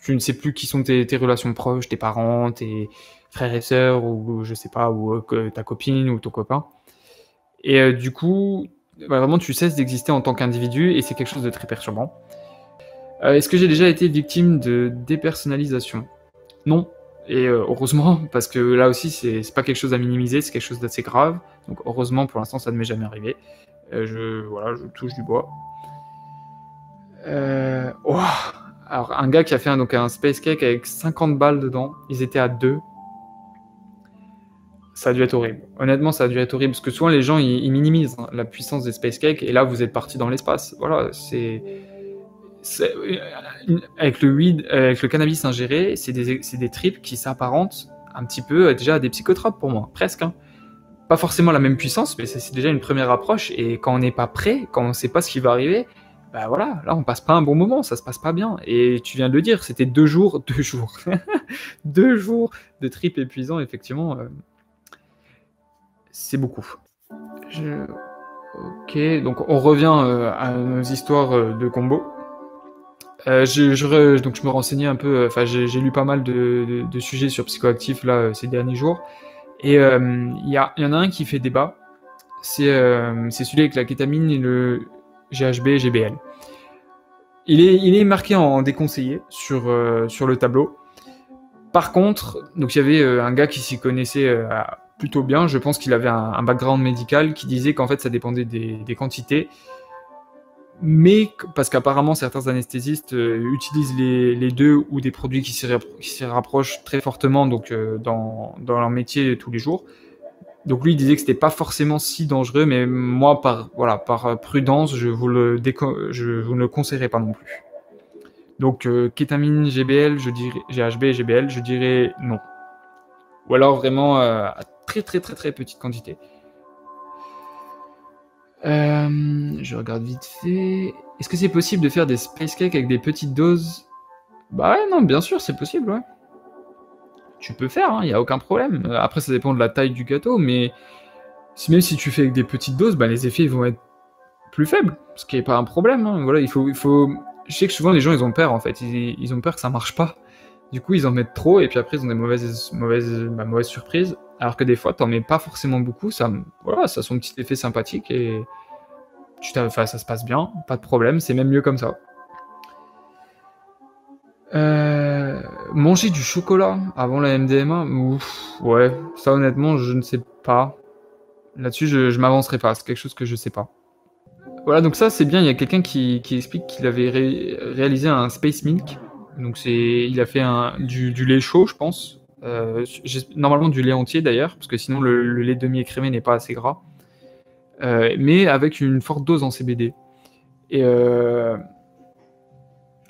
ne sais plus qui sont tes relations proches, tes parents, tes frères et sœurs, ou je sais pas, ou ta copine ou ton copain. Et du coup, vraiment tu cesses d'exister en tant qu'individu et c'est quelque chose de très perturbant. Est-ce que j'ai déjà été victime de dépersonnalisation ? Non. Et heureusement, parce que là aussi, c'est pas quelque chose à minimiser, c'est quelque chose d'assez grave. Donc heureusement, pour l'instant, ça ne m'est jamais arrivé. Je touche du bois. Oh. Alors, un gars qui a fait un space cake avec 50 balles dedans, ils étaient à 2. Ça a dû être horrible. Honnêtement, ça a dû être horrible, parce que souvent, les gens, ils minimisent la puissance des space cakes, et là, vous êtes parti dans l'espace. Voilà, avec le weed, avec le cannabis ingéré, c'est des tripes qui s'apparentent un petit peu déjà à des psychotropes pour moi, presque. Hein. Pas forcément la même puissance, mais c'est déjà une première approche. Et quand on n'est pas prêt, quand on ne sait pas ce qui va arriver, bah voilà, là on passe pas un bon moment, ça se passe pas bien. Et tu viens de le dire, c'était 2 jours, 2 jours de tripes épuisants, effectivement, c'est beaucoup. Ok, donc on revient à nos histoires de combo. Donc je me renseignais un peu, j'ai lu pas mal de sujets sur psychoactifs là ces derniers jours, et y en a un qui fait débat, c'est celui avec la kétamine et le GHB et GBL. Il est marqué en déconseillé sur le tableau. Par contre, donc il y avait un gars qui s'y connaissait plutôt bien, je pense qu'il avait un background médical qui disait qu'en fait ça dépendait des quantités. Mais parce qu'apparemment certains anesthésistes utilisent les deux ou des produits qui s'y rapprochent très fortement donc dans leur métier tous les jours. Donc lui il disait que c'était pas forcément si dangereux, mais moi par prudence je vous le conseillerais pas non plus. Donc kétamine, GBL, GHB et GBL, je dirais non. Ou alors vraiment à très très très très petite quantité. Je regarde vite fait. Est-ce que c'est possible de faire des space cakes avec des petites doses? Bah ouais, non, bien sûr, c'est possible, ouais. Tu peux faire, hein, y a aucun problème. Après, ça dépend de la taille du gâteau, mais même si tu fais avec des petites doses, bah les effets vont être plus faibles, ce qui est pas un problème. Hein. Voilà, il faut. Je sais que souvent les gens ils ont peur en fait, ils ont peur que ça marche pas. Du coup, ils en mettent trop et puis après ils ont des mauvaises surprises. Alors que des fois, t'en mets pas forcément beaucoup, ça a son petit effet sympathique et ça se passe bien, pas de problème, c'est même mieux comme ça. Manger du chocolat avant la MDMA, ouf, ouais, ça honnêtement, je ne sais pas. Là-dessus, je m'avancerai pas, c'est quelque chose que je sais pas. Voilà, donc ça c'est bien, il y a quelqu'un qui explique qu'il avait réalisé un Space Milk. Donc il a fait du lait chaud, je pense. Normalement du lait entier d'ailleurs, parce que sinon le lait demi-écrémé n'est pas assez gras. Mais avec une forte dose en CBD. Et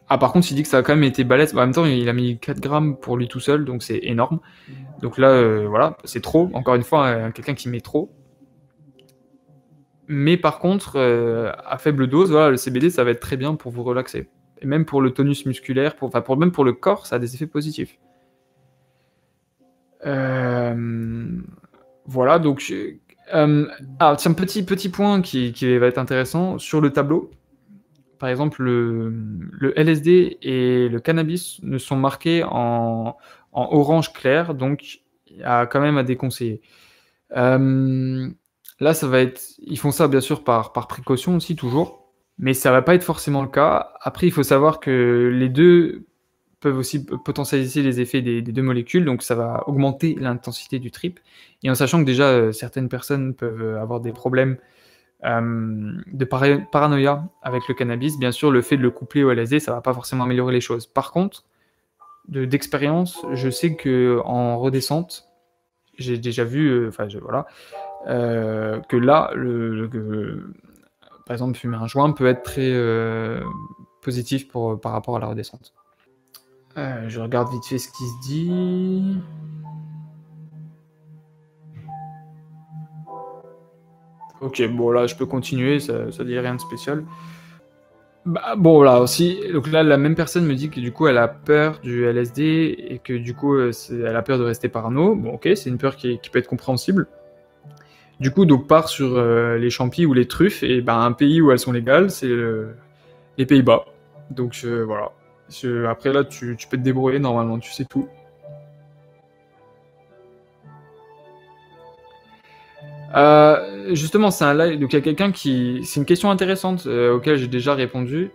par contre, il dit que ça a quand même été balèze. En même temps, il a mis 4 grammes pour lui tout seul, donc c'est énorme. Donc là, voilà, c'est trop. Encore une fois, quelqu'un qui met trop. Mais par contre, à faible dose, voilà, le CBD, ça va être très bien pour vous relaxer. Et même pour le tonus musculaire, même pour le corps, ça a des effets positifs. Voilà, donc... tiens, petit point qui va être intéressant. Sur le tableau, par exemple, le LSD et le cannabis ne sont marqués en orange clair, donc il y a quand même à déconseiller. Euh, Là, ça va être, ils font ça bien sûr par précaution aussi toujours, mais ça va pas être forcément le cas. Après, il faut savoir que les deux peuvent aussi potentialiser les effets des deux molécules, donc ça va augmenter l'intensité du trip. Et en sachant que déjà certaines personnes peuvent avoir des problèmes de paranoïa avec le cannabis, bien sûr, le fait de le coupler au LSD, ça va pas forcément améliorer les choses. Par contre, d'expérience, je sais que en redescente, j'ai déjà vu, voilà, que là, par exemple, fumer un joint peut être très positif par rapport à la redescente. Je regarde vite fait ce qui se dit. Ok, bon là, je peux continuer, ça dit rien de spécial. Bah, bon, là aussi, donc là, la même personne me dit que du coup, elle a peur du LSD et que du coup, elle a peur de rester parano. Bon, ok, c'est une peur qui peut être compréhensible. Du coup, donc part sur les champis ou les truffes, et ben un pays où elles sont légales, c'est les Pays-Bas. Donc voilà. Après là, tu peux te débrouiller normalement, tu sais tout. Justement, c'est un live, donc il y a quelqu'un qui, c'est une question intéressante auquel j'ai déjà répondu,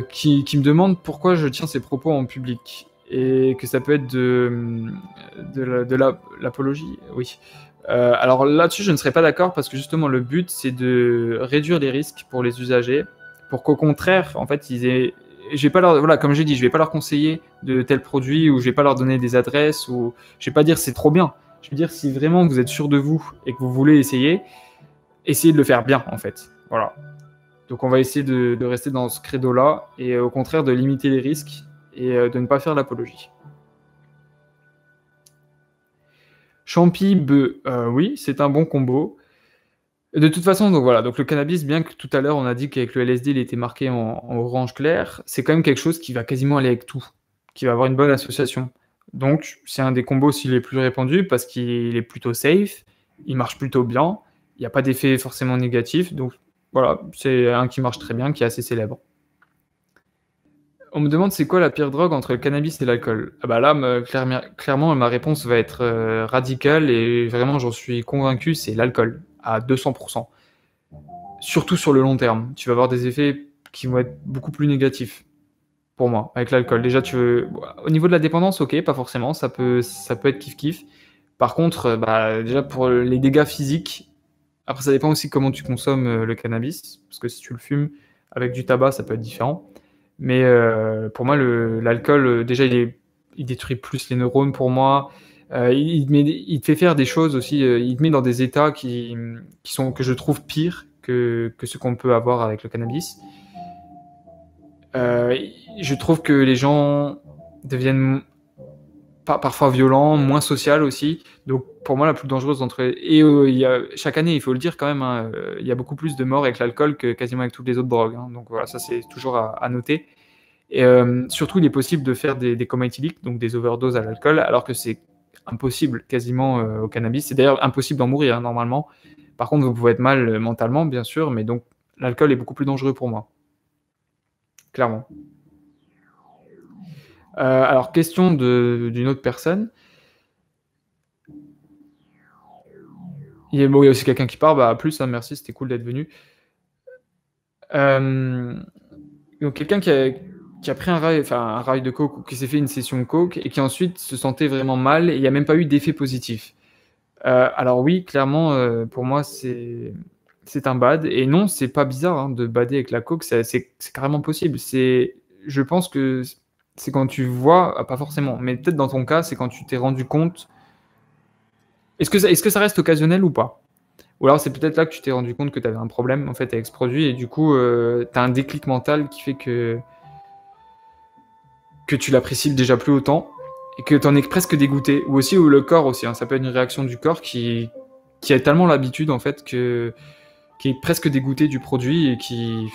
qui me demande pourquoi je tiens ces propos en public et que ça peut être de l'apologie, oui. Alors là-dessus, je ne serais pas d'accord parce que justement le but c'est de réduire les risques pour les usagers, pour qu'au contraire, en fait, je vais pas leur, voilà, comme j'ai dit, je vais pas leur conseiller de tels produits ou je vais pas leur donner des adresses ou je vais pas dire c'est trop bien. Je veux dire si vraiment vous êtes sûr de vous et que vous voulez essayer, essayez de le faire bien en fait. Voilà. Donc on va essayer de rester dans ce credo-là et au contraire de limiter les risques et de ne pas faire l'apologie. Champi, bœuf, oui, c'est un bon combo. De toute façon, donc voilà, donc le cannabis, bien que tout à l'heure on a dit qu'avec le LSD il était marqué en orange clair, c'est quand même quelque chose qui va quasiment aller avec tout, qui va avoir une bonne association. Donc c'est un des combos aussi les plus répandus parce qu'il est plutôt safe, il marche plutôt bien, il n'y a pas d'effet forcément négatif, donc voilà, c'est un qui marche très bien, qui est assez célèbre. On me demande c'est quoi la pire drogue entre le cannabis et l'alcool. Ah bah là, clairement, ma réponse va être radicale et vraiment j'en suis convaincu, c'est l'alcool, à 200%. Surtout sur le long terme. Tu vas avoir des effets qui vont être beaucoup plus négatifs pour moi avec l'alcool. Déjà, au niveau de la dépendance, ok, pas forcément, ça peut être kiff-kiff. Par contre, bah, déjà pour les dégâts physiques, après ça dépend aussi comment tu consommes le cannabis, parce que si tu le fumes avec du tabac, ça peut être différent. Mais pour moi, l'alcool, déjà, il détruit plus les neurones pour moi. Il te fait faire des choses aussi. Il te met dans des états que je trouve pires que ce qu'on peut avoir avec le cannabis. Euh, je trouve que les gens deviennent parfois violents, moins sociaux aussi. Donc pour moi, la plus dangereuse d'entre elles. Et chaque année, il faut le dire quand même, hein, il y a beaucoup plus de morts avec l'alcool que quasiment avec toutes les autres drogues. Hein. Donc voilà, ça c'est toujours à noter. Et surtout, il est possible de faire des comas éthyliques, donc des overdoses à l'alcool, alors que c'est impossible quasiment au cannabis. C'est d'ailleurs impossible d'en mourir hein, normalement. Par contre, vous pouvez être mal mentalement, bien sûr, mais donc l'alcool est beaucoup plus dangereux pour moi, clairement. Alors, question d'une autre personne. Il y a aussi quelqu'un qui part, bah plus, hein, merci, c'était cool d'être venu. Euh, donc quelqu'un qui a pris un rail de coke ou qui s'est fait une session de coke et qui ensuite se sentait vraiment mal et il n'y a même pas eu d'effet positif. Alors oui, clairement, pour moi, c'est un bad. Et non, c'est pas bizarre hein, de bader avec la coke, c'est carrément possible. Je pense que c'est quand tu vois, pas forcément, mais peut-être dans ton cas, c'est quand tu t'es rendu compte. Est-ce que ça reste occasionnel ou pas? Ou alors c'est peut-être là que tu t'es rendu compte que tu avais un problème en fait avec ce produit et du coup, tu as un déclic mental qui fait que tu l'apprécies déjà plus autant et que tu en es presque dégoûté. Ou aussi ou le corps aussi, hein, ça peut être une réaction du corps qui a tellement l'habitude en fait qui est presque dégoûté du produit et qui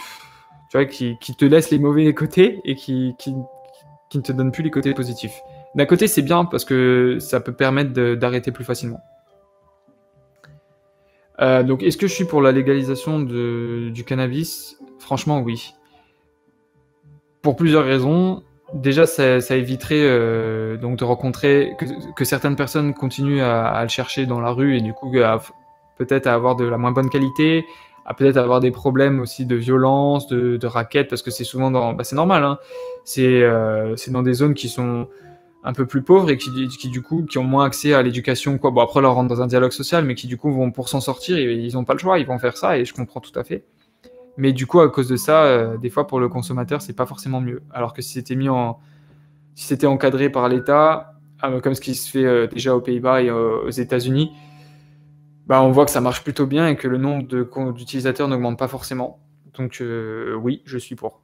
te laisse les mauvais côtés et qui ne te donne plus les côtés positifs. D'un côté, c'est bien parce que ça peut permettre d'arrêter plus facilement. Donc, est-ce que je suis pour la légalisation du cannabis? Franchement, oui. Pour plusieurs raisons. Déjà, ça éviterait donc de rencontrer que certaines personnes continuent à le chercher dans la rue et du coup peut-être à avoir de la moins bonne qualité, à peut-être avoir des problèmes aussi de violence, de raquettes, parce que c'est souvent c'est normal, hein. C'est dans des zones qui sont un peu plus pauvres et qui du coup qui ont moins accès à l'éducation, quoi. Bon, après là on rentre dans un dialogue social, mais qui du coup vont pour s'en sortir, ils ont pas le choix, ils vont faire ça et je comprends tout à fait. Mais du coup, à cause de ça, des fois pour le consommateur, c'est pas forcément mieux. Alors que si c'était encadré par l'État, comme ce qui se fait déjà aux Pays-Bas et aux États-Unis, bah on voit que ça marche plutôt bien et que le nombre d'utilisateurs n'augmente pas forcément. Donc oui, je suis pour.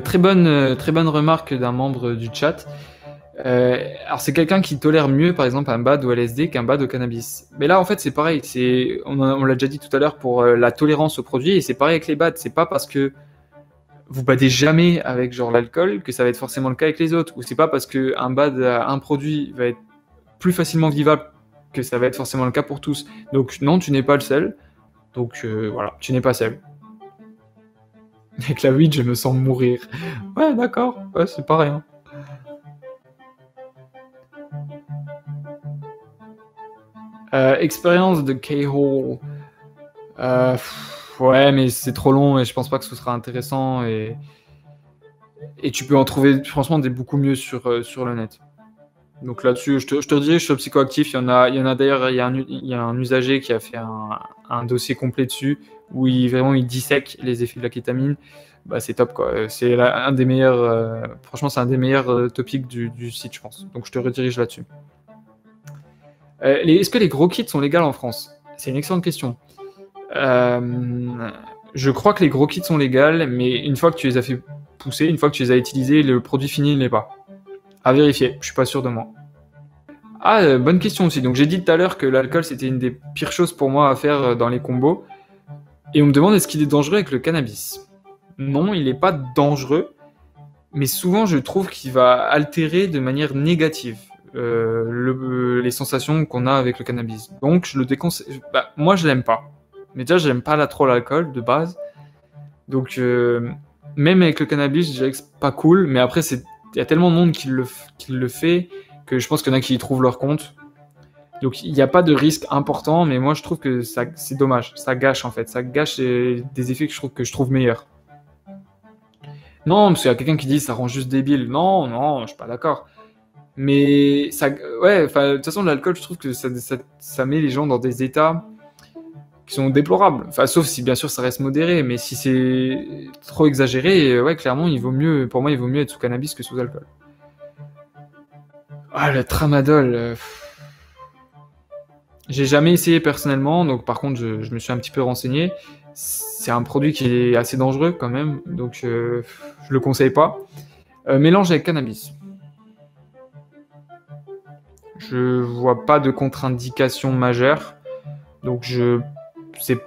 Très bonne remarque d'un membre du chat. Alors c'est quelqu'un qui tolère mieux par exemple un bad au LSD qu'un bad au cannabis. Mais là en fait c'est pareil, on l'a déjà dit tout à l'heure pour la tolérance au produit et c'est pareil avec les bads. C'est pas parce que vous badez jamais avec genre l'alcool que ça va être forcément le cas avec les autres. Ou c'est pas parce que un produit va être plus facilement vivable que ça va être forcément le cas pour tous. Donc non, tu n'es pas le seul. Donc voilà, tu n'es pas seul. Avec la weed, je me sens mourir. Ouais, d'accord, ouais, c'est pareil. Hein. Expérience de K-Hole. Ouais, mais c'est trop long et je pense pas que ce sera intéressant et tu peux en trouver franchement des beaucoup mieux sur le net. Donc là-dessus, je te dirais, je suis psychoactif. Il y en a d'ailleurs, il y a un usager qui a fait un dossier complet dessus où vraiment il dissèque les effets de la kétamine. Bah, c'est top quoi. C'est un des meilleurs, franchement, c'est un des meilleurs topics du site, je pense. Donc je te redirige là-dessus. Est-ce que les gros kits sont légaux en France? C'est une excellente question. Je crois que les gros kits sont légaux, mais une fois que tu les as fait pousser, une fois que tu les as utilisés, le produit fini ne l'est pas. À vérifier, je suis pas sûr de moi. Ah, bonne question aussi. Donc j'ai dit tout à l'heure que l'alcool c'était une des pires choses pour moi à faire dans les combos. Et on me demande est-ce qu'il est dangereux avec le cannabis? Non, il n'est pas dangereux, mais souvent je trouve qu'il va altérer de manière négative les sensations qu'on a avec le cannabis. Donc je le déconseille. Bah, moi je l'aime pas. Mais déjà j'aime pas trop l'alcool de base. Donc même avec le cannabis, je dirais que c'est pas cool. Mais après il y a tellement de monde qui le fait que je pense qu'il y en a qui y trouvent leur compte. Donc il n'y a pas de risque important, mais moi je trouve que c'est dommage. Ça gâche en fait. Ça gâche des effets que je trouve meilleurs. Non, parce qu'il y a quelqu'un qui dit ça rend juste débile. Non, non, je suis pas d'accord. Mais ça, ouais, enfin, de toute façon, l'alcool, je trouve que ça met les gens dans des états qui sont déplorables. Enfin, sauf si bien sûr ça reste modéré, mais si c'est trop exagéré, ouais, clairement, pour moi, il vaut mieux être sous cannabis que sous alcool. Ah, le tramadol. J'ai jamais essayé personnellement, donc par contre, je me suis un petit peu renseigné. C'est un produit qui est assez dangereux quand même, donc je le conseille pas. Mélange avec cannabis. Je vois pas de contre-indication majeure, donc c'est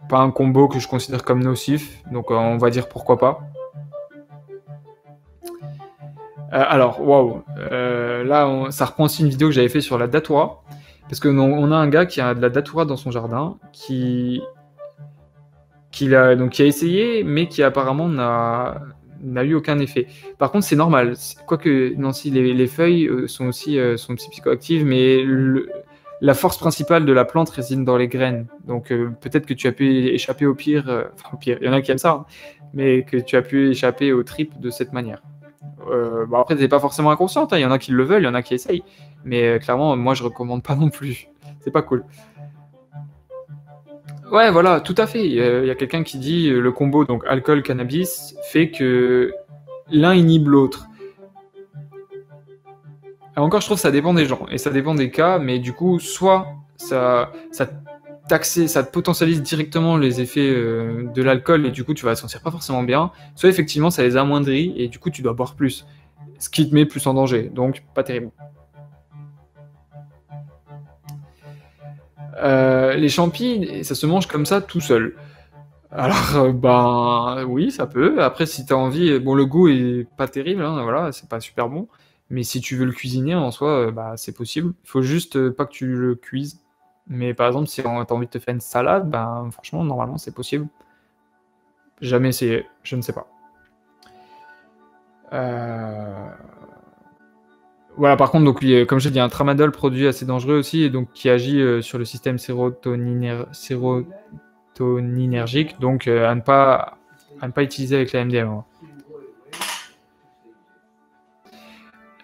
pas un combo que je considère comme nocif, donc on va dire pourquoi pas. Alors, waouh, là, ça reprend aussi une vidéo que j'avais fait sur la datura, parce que on a un gars qui a de la datura dans son jardin, qui a essayé, mais qui apparemment n'a eu aucun effet. Par contre, c'est normal. Quoique, non, si les feuilles sont aussi psychoactives, mais la force principale de la plante réside dans les graines. Donc peut-être que tu as pu échapper au pire, il y en a qui aiment ça, hein, mais que tu as pu échapper aux tripes de cette manière. Bon, après, t'es pas forcément inconsciente, hein, il y en a qui le veulent, il y en a qui essayent, mais clairement, moi je recommande pas non plus. C'est pas cool. Ouais, voilà, tout à fait. Il y a quelqu'un qui dit le combo, donc alcool-cannabis, fait que l'un inhibe l'autre. Alors encore, je trouve que ça dépend des gens et ça dépend des cas, mais du coup, soit ça te potentialise directement les effets de l'alcool et du coup, tu vas te sentir pas forcément bien, soit effectivement, ça les amoindrit et du coup, tu dois boire plus, ce qui te met plus en danger, donc pas terrible. Les champis, ça se mange comme ça tout seul. Alors, ben oui, ça peut. Après, si t'as envie, bon, le goût est pas terrible, hein, voilà, c'est pas super bon. Mais si tu veux le cuisiner, en soi, bah, c'est possible. Il faut juste pas que tu le cuises. Mais par exemple, si tu as envie de te faire une salade, ben, franchement, normalement, c'est possible. Jamais essayé, je ne sais pas. Euh, Voilà, par contre, donc, comme je dis, un tramadol, produit assez dangereux aussi, et donc qui agit sur le système sérotoninergique, donc à ne pas utiliser avec la MDMA.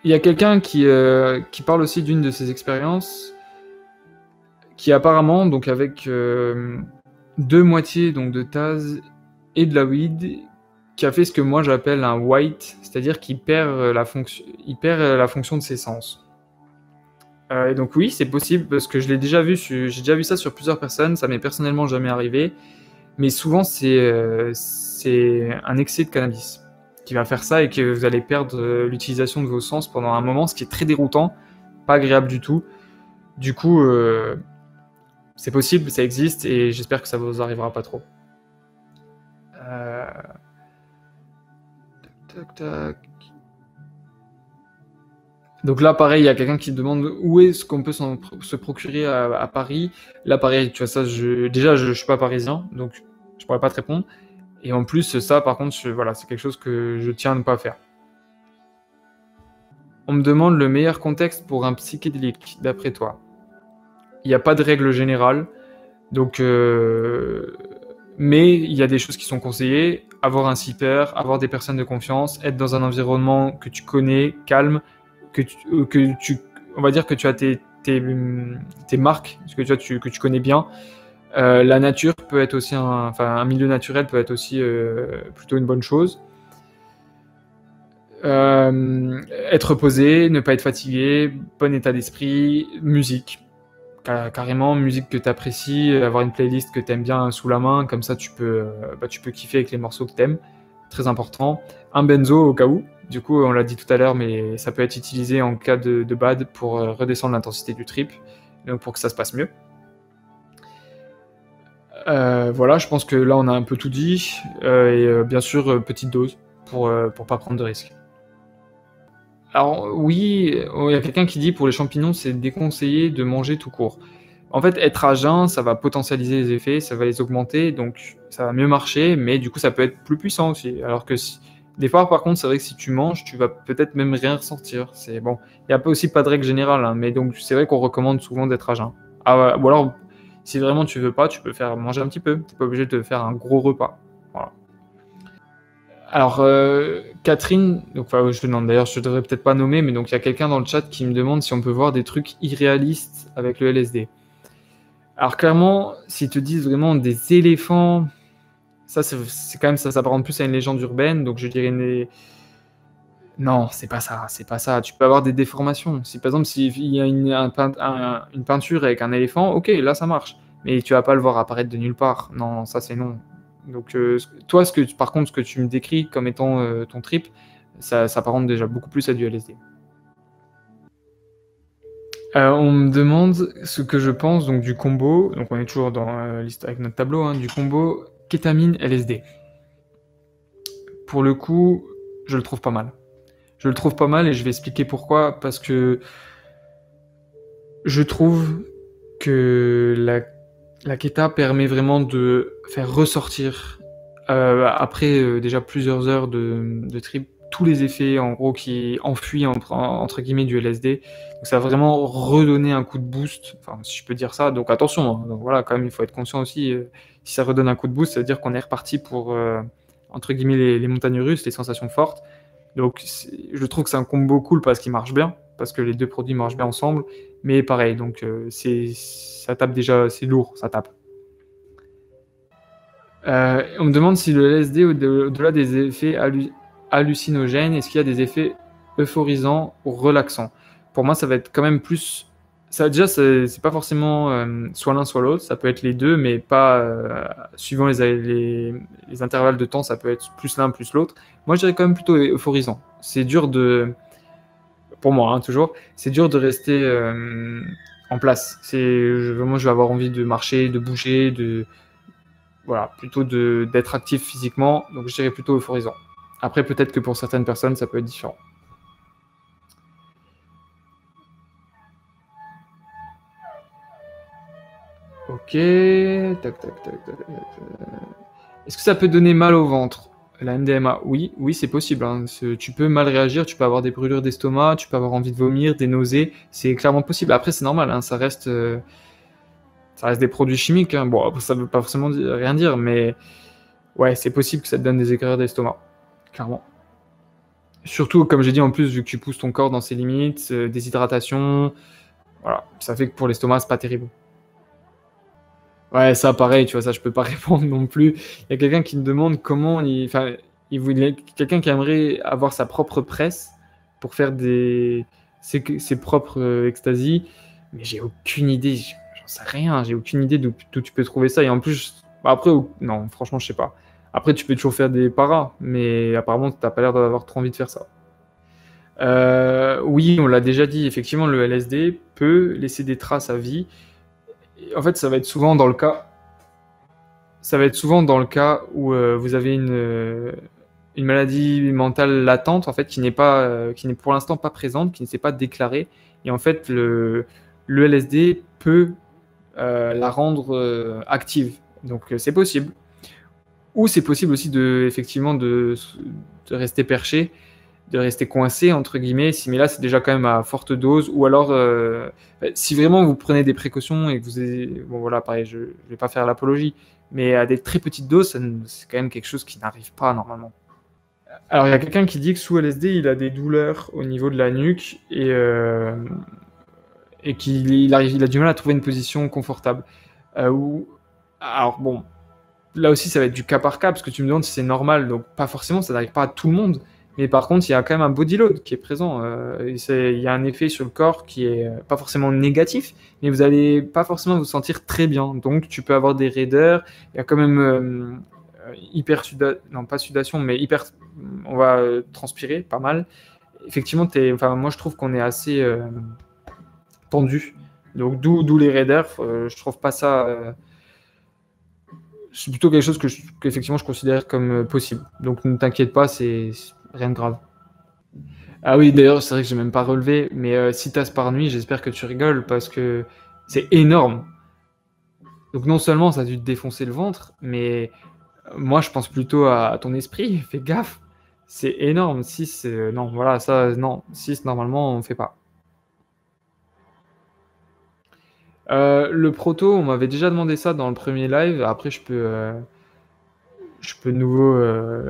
Il y a quelqu'un qui parle aussi d'une de ses expériences, qui apparemment, donc avec deux moitiés donc, de Taz et de la weed, qui a fait ce que moi j'appelle un white, c'est-à-dire qu'il perd il perd la fonction de ses sens. Et donc oui, c'est possible parce que je l'ai déjà vu, j'ai déjà vu ça sur plusieurs personnes, ça m'est personnellement jamais arrivé, mais souvent c'est un excès de cannabis qui va faire ça et que vous allez perdre l'utilisation de vos sens pendant un moment, ce qui est très déroutant, pas agréable du tout. Du coup, c'est possible, ça existe et j'espère que ça vous arrivera pas trop. Euh... Tac, tac. Donc là, pareil, il y a quelqu'un qui demande où est-ce qu'on peut se procurer à Paris. Là, pareil, tu vois ça, déjà, je suis pas parisien, donc je pourrais pas te répondre. Et en plus, ça, par contre, voilà, c'est quelque chose que je tiens à ne pas faire. On me demande le meilleur contexte pour un psychédélique, d'après toi. Il n'y a pas de règle générale, donc, mais il y a des choses qui sont conseillées. Avoir un zipper, avoir des personnes de confiance, être dans un environnement que tu connais, calme, on va dire que tu as tes marques, que tu connais bien. La nature peut être aussi un milieu naturel peut être aussi plutôt une bonne chose. Être posé, ne pas être fatigué, bon état d'esprit, musique. Carrément, musique que tu apprécies, avoir une playlist que tu aimes bien sous la main, comme ça tu peux kiffer avec les morceaux que tu aimes. Très important. Un benzo au cas où. Du coup, on l'a dit tout à l'heure, mais ça peut être utilisé en cas de bad pour redescendre l'intensité du trip, donc pour que ça se passe mieux. Voilà, je pense que là on a un peu tout dit, et bien sûr, petite dose pour pas prendre de risques. Alors oui, il y a quelqu'un qui dit pour les champignons, c'est déconseillé de manger tout court. En fait, être à jeun, ça va potentialiser les effets, ça va les augmenter, donc ça va mieux marcher, mais du coup, ça peut être plus puissant aussi. Alors que des fois, par contre, c'est vrai que si tu manges, tu vas peut-être même rien ressentir. C'est bon, il y a aussi pas de règle générale, hein, mais donc c'est vrai qu'on recommande souvent d'être à jeun. Ah, ou alors, si vraiment tu veux pas, tu peux faire manger un petit peu. T'es pas obligé de faire un gros repas. Voilà. Alors, Catherine, donc, non, d'ailleurs, je ne devrais peut-être pas nommer, mais donc il y a quelqu'un dans le chat qui me demande si on peut voir des trucs irréalistes avec le LSD. Alors, clairement, s'ils te disent vraiment des éléphants, ça, c'est quand même, ça s'apparente plus à une légende urbaine, donc je dirais non, c'est pas ça, c'est pas ça. Tu peux avoir des déformations. Si par exemple, s'il y a une peinture avec un éléphant, ok, là ça marche. Mais tu vas pas le voir apparaître de nulle part. Non, ça c'est non. Donc toi, par contre, ce que tu me décris comme étant ton trip, ça s'apparente déjà beaucoup plus à du LSD. On me demande ce que je pense donc du combo. Donc on est toujours dans avec notre tableau, hein, du combo kétamine LSD. Pour le coup, je le trouve pas mal. Je le trouve pas mal et je vais expliquer pourquoi. Parce que je trouve que la Keta permet vraiment de faire ressortir, après déjà plusieurs heures de trip, tous les effets en gros qui enfuient entre guillemets du LSD. Donc ça va vraiment redonner un coup de boost, enfin si je peux dire ça. Donc attention, hein. Donc voilà, quand même il faut être conscient aussi, si ça redonne un coup de boost, ça veut dire qu'on est reparti pour entre guillemets les montagnes russes, les sensations fortes. Donc je trouve que c'est un combo cool parce qu'il marche bien, parce que les deux produits marchent bien ensemble, mais pareil, donc ça tape déjà, c'est lourd, ça tape. On me demande si le LSD, au-delà des effets hallucinogènes, est-ce qu'il y a des effets euphorisants ou relaxants? Pour moi, ça va être quand même plus. Ça, déjà, c'est pas forcément soit l'un soit l'autre, ça peut être les deux, mais pas suivant les intervalles de temps, ça peut être plus l'un plus l'autre. Moi, je dirais quand même plutôt euphorisant. C'est dur de. Pour moi, hein, toujours, c'est dur de rester en place. Moi, je vais avoir envie de marcher, de bouger, voilà, plutôt d'être actif physiquement, donc je dirais plutôt euphorisant. Après, peut-être que pour certaines personnes, ça peut être différent. Ok. Tac, tac, tac, tac, tac. Est-ce que ça peut donner mal au ventre? La MDMA, oui, oui, c'est possible, hein. Tu peux mal réagir, tu peux avoir des brûlures d'estomac, tu peux avoir envie de vomir, des nausées. C'est clairement possible. Après, c'est normal, hein, ça reste des produits chimiques, hein. Bon, après, ça veut pas forcément rien dire, mais ouais, c'est possible que ça te donne des éclairs d'estomac, clairement. Surtout, comme j'ai dit, en plus, vu que tu pousses ton corps dans ses limites, déshydratation, voilà, ça fait que pour l'estomac, c'est pas terrible. Ouais, ça, pareil, tu vois, ça, je peux pas répondre non plus. Il y a quelqu'un qui me demande comment enfin, il voulait, quelqu'un qui aimerait avoir sa propre presse pour faire ses propres ecstasy, mais j'ai aucune idée, j'en sais rien, j'ai aucune idée d'où tu peux trouver ça. Et en plus, bah, après, non, franchement, je sais pas. Après, tu peux toujours faire des paras, mais apparemment, t'as pas l'air d'avoir trop envie de faire ça. Oui, on l'a déjà dit, effectivement, le LSD peut laisser des traces à vie. Et en fait, ça va être souvent dans le cas où vous avez une maladie mentale latente, en fait, qui n'est pour l'instant pas présente, qui ne s'est pas déclarée. Et en fait, le LSD peut la rendre active. Donc, c'est possible. Ou c'est possible aussi effectivement, de rester perché, de rester coincé, entre guillemets. Mais là, c'est déjà quand même à forte dose. Ou alors, si vraiment vous prenez des précautions et que vous avez... Bon, voilà, pareil, je ne vais pas faire l'apologie. Mais à des très petites doses, c'est quand même quelque chose qui n'arrive pas normalement. Alors, il y a quelqu'un qui dit que sous LSD, il a des douleurs au niveau de la nuque et qu'il il a du mal à trouver une position confortable. Alors, bon, là aussi, ça va être du cas par cas, parce que tu me demandes si c'est normal, donc pas forcément, ça n'arrive pas à tout le monde. Mais par contre, il y a quand même un body load qui est présent. Il y a un effet sur le corps qui est pas forcément négatif, mais vous allez pas forcément vous sentir très bien. Donc, tu peux avoir des raideurs. Il y a quand même non pas sudation, mais on va transpirer pas mal. Effectivement, enfin, moi je trouve qu'on est assez tendu. Donc, d'où les raideurs. Je trouve pas ça. C'est plutôt quelque chose qu'effectivement je considère comme possible. Donc ne t'inquiète pas, c'est rien de grave. Ah oui, d'ailleurs, c'est vrai que j'ai même pas relevé, mais 6 tasses par nuit, j'espère que tu rigoles parce que c'est énorme. Donc non seulement ça a dû te défoncer le ventre, mais moi je pense plutôt à ton esprit, fais gaffe. C'est énorme, 6, non, voilà, ça, non, 6 normalement on fait pas. Le proto, on m'avait déjà demandé ça dans le premier live, après je peux de nouveau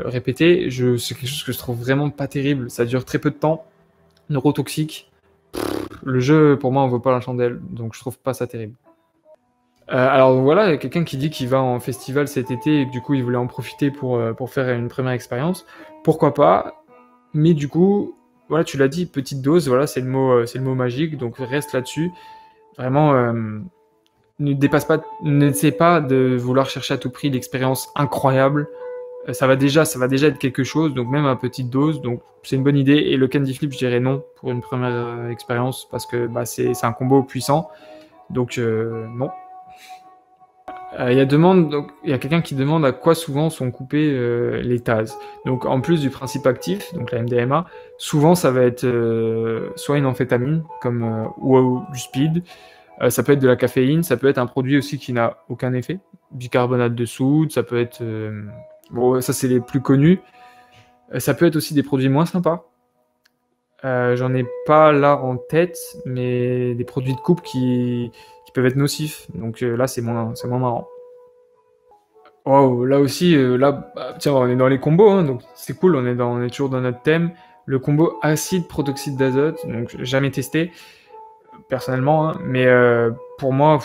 répéter, c'est quelque chose que je trouve vraiment pas terrible. Ça dure très peu de temps, neurotoxique. Le jeu, pour moi, en vaut pas la chandelle, donc je trouve pas ça terrible. Alors voilà, il y a quelqu'un qui dit qu'il va en festival cet été et que du coup il voulait en profiter pour faire une première expérience. Pourquoi pas? Mais du coup, voilà, tu l'as dit, petite dose, voilà, c'est le mot magique, donc reste là-dessus. Vraiment, n'essaie pas de vouloir chercher à tout prix l'expérience incroyable. Ça va déjà être quelque chose, donc même à petite dose, donc c'est une bonne idée. Et le candy flip, je dirais non pour une première expérience parce que bah, c'est un combo puissant, donc non. Il y a quelqu'un qui demande à quoi souvent sont coupés les TAS. Donc en plus du principe actif, donc la MDMA, souvent ça va être soit une amphétamine comme ou du speed. Ça peut être de la caféine, ça peut être un produit aussi qui n'a aucun effet, bicarbonate de soude, ça peut être bon, ça c'est les plus connus. Ça peut être aussi des produits moins sympas. J'en ai pas là en tête, mais des produits de coupe qui peuvent être nocifs. Donc là, c'est moins marrant. Wow, là aussi, bah, tiens, on est dans les combos, hein, donc c'est cool, on est toujours dans notre thème. Le combo acide protoxyde d'azote, donc jamais testé personnellement, hein, mais pour moi,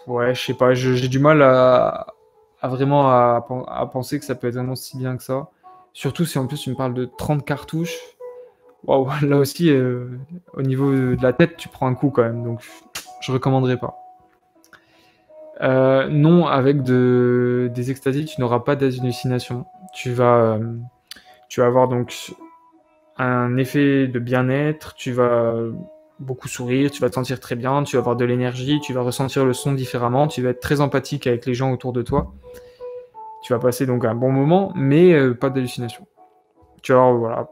ouais, je sais pas, j'ai du mal à vraiment à penser que ça peut être vraiment si bien que ça. Surtout si en plus tu me parles de 30 cartouches. Waouh, là aussi, au niveau de la tête, tu prends un coup quand même, donc je recommanderais pas. Non, avec des extasies, tu n'auras pas d'hallucination. Tu vas avoir donc un effet de bien-être, tu vas beaucoup sourire, tu vas te sentir très bien, tu vas avoir de l'énergie, tu vas ressentir le son différemment, tu vas être très empathique avec les gens autour de toi. Tu vas passer donc un bon moment, mais pas d'hallucination. Tu vois, voilà.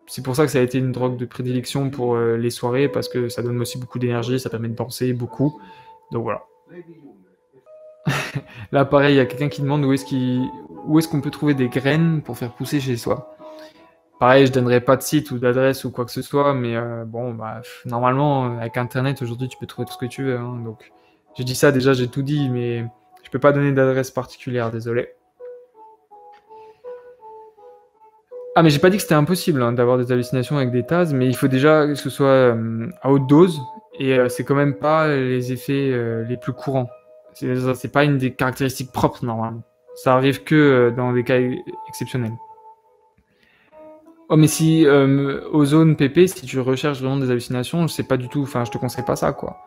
C'est pour ça que ça a été une drogue de prédilection pour les soirées, parce que ça donne aussi beaucoup d'énergie, ça permet de danser beaucoup. Donc voilà. Là, pareil, il y a quelqu'un qui demande où est-ce qu'on peut trouver des graines pour faire pousser chez soi. Pareil, je donnerai pas de site ou d'adresse ou quoi que ce soit, mais bon, bah, normalement, avec Internet, aujourd'hui, tu peux trouver tout ce que tu veux, hein, donc j'ai dit ça, déjà, j'ai tout dit, mais je peux pas donner d'adresse particulière, désolé. Ah, mais j'ai pas dit que c'était impossible hein, d'avoir des hallucinations avec des TAS, mais il faut déjà que ce soit à haute dose, et c'est quand même pas les effets les plus courants. C'est pas une des caractéristiques propres, normalement. Ça arrive que dans des cas exceptionnels. Oh, mais si Ozone PP, si tu recherches vraiment des hallucinations, je sais pas du tout, enfin, je te conseille pas ça, quoi.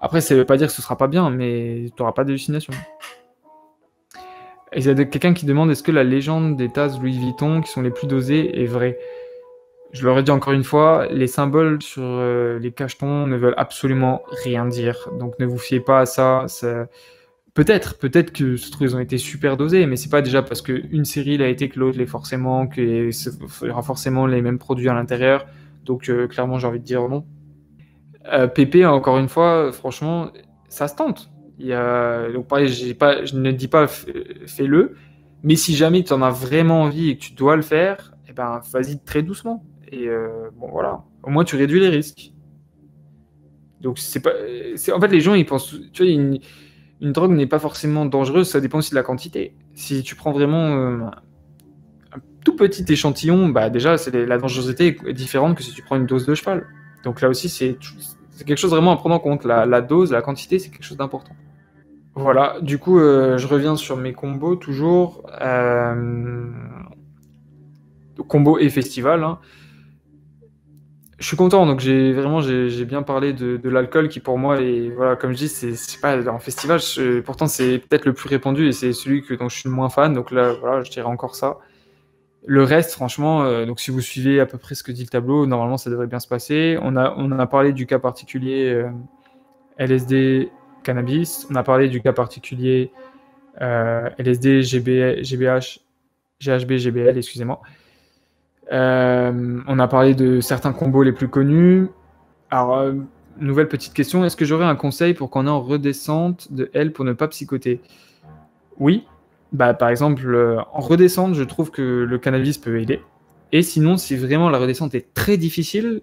Après, ça veut pas dire que ce sera pas bien, mais t'auras pas d'hallucinations. Et il y a quelqu'un qui demande est-ce que la légende des tasses Louis Vuitton, qui sont les plus dosées, est vraie? Je le redis encore une fois, les symboles sur les cachetons ne veulent absolument rien dire, donc ne vous fiez pas à ça. Peut-être que se trouve ils ont été super dosés, mais c'est pas déjà parce qu'une série l'a été que l'autre l'est forcément, qu'il y aura forcément les mêmes produits à l'intérieur. Donc clairement j'ai envie de dire non. PP encore une fois, franchement, ça se tente. Donc pareil, je ne dis pas fais-le, mais si jamais tu en as vraiment envie et que tu dois le faire, eh ben vas-y très doucement. Et bon voilà, au moins tu réduis les risques. Donc c'est pas, en fait les gens ils pensent, tu vois, une drogue n'est pas forcément dangereuse, ça dépend aussi de la quantité. Si tu prends vraiment un tout petit échantillon, bah déjà la dangerosité est différente que si tu prends une dose de cheval. Donc là aussi c'est quelque chose vraiment à prendre en compte. La dose, la quantité, c'est quelque chose d'important. Voilà, du coup je reviens sur mes combos toujours. Combo et festival. Hein. Je suis content, donc j'ai bien parlé de l'alcool qui pour moi est, voilà, comme je dis, c'est pas en festival, pourtant c'est peut-être le plus répandu et c'est celui dont je suis le moins fan, donc là voilà, je dirais encore ça. Le reste, franchement, donc si vous suivez à peu près ce que dit le tableau, normalement ça devrait bien se passer. On a parlé du cas particulier LSD cannabis, on a parlé du cas particulier LSD GBH GHB GBL, excusez-moi. On a parlé de certains combos les plus connus. Alors, nouvelle petite question, est-ce que j'aurais un conseil pour qu'on est en redescente de L pour ne pas psychoter? Oui. Bah, par exemple, en redescente, je trouve que le cannabis peut aider. Et sinon, si vraiment la redescente est très difficile,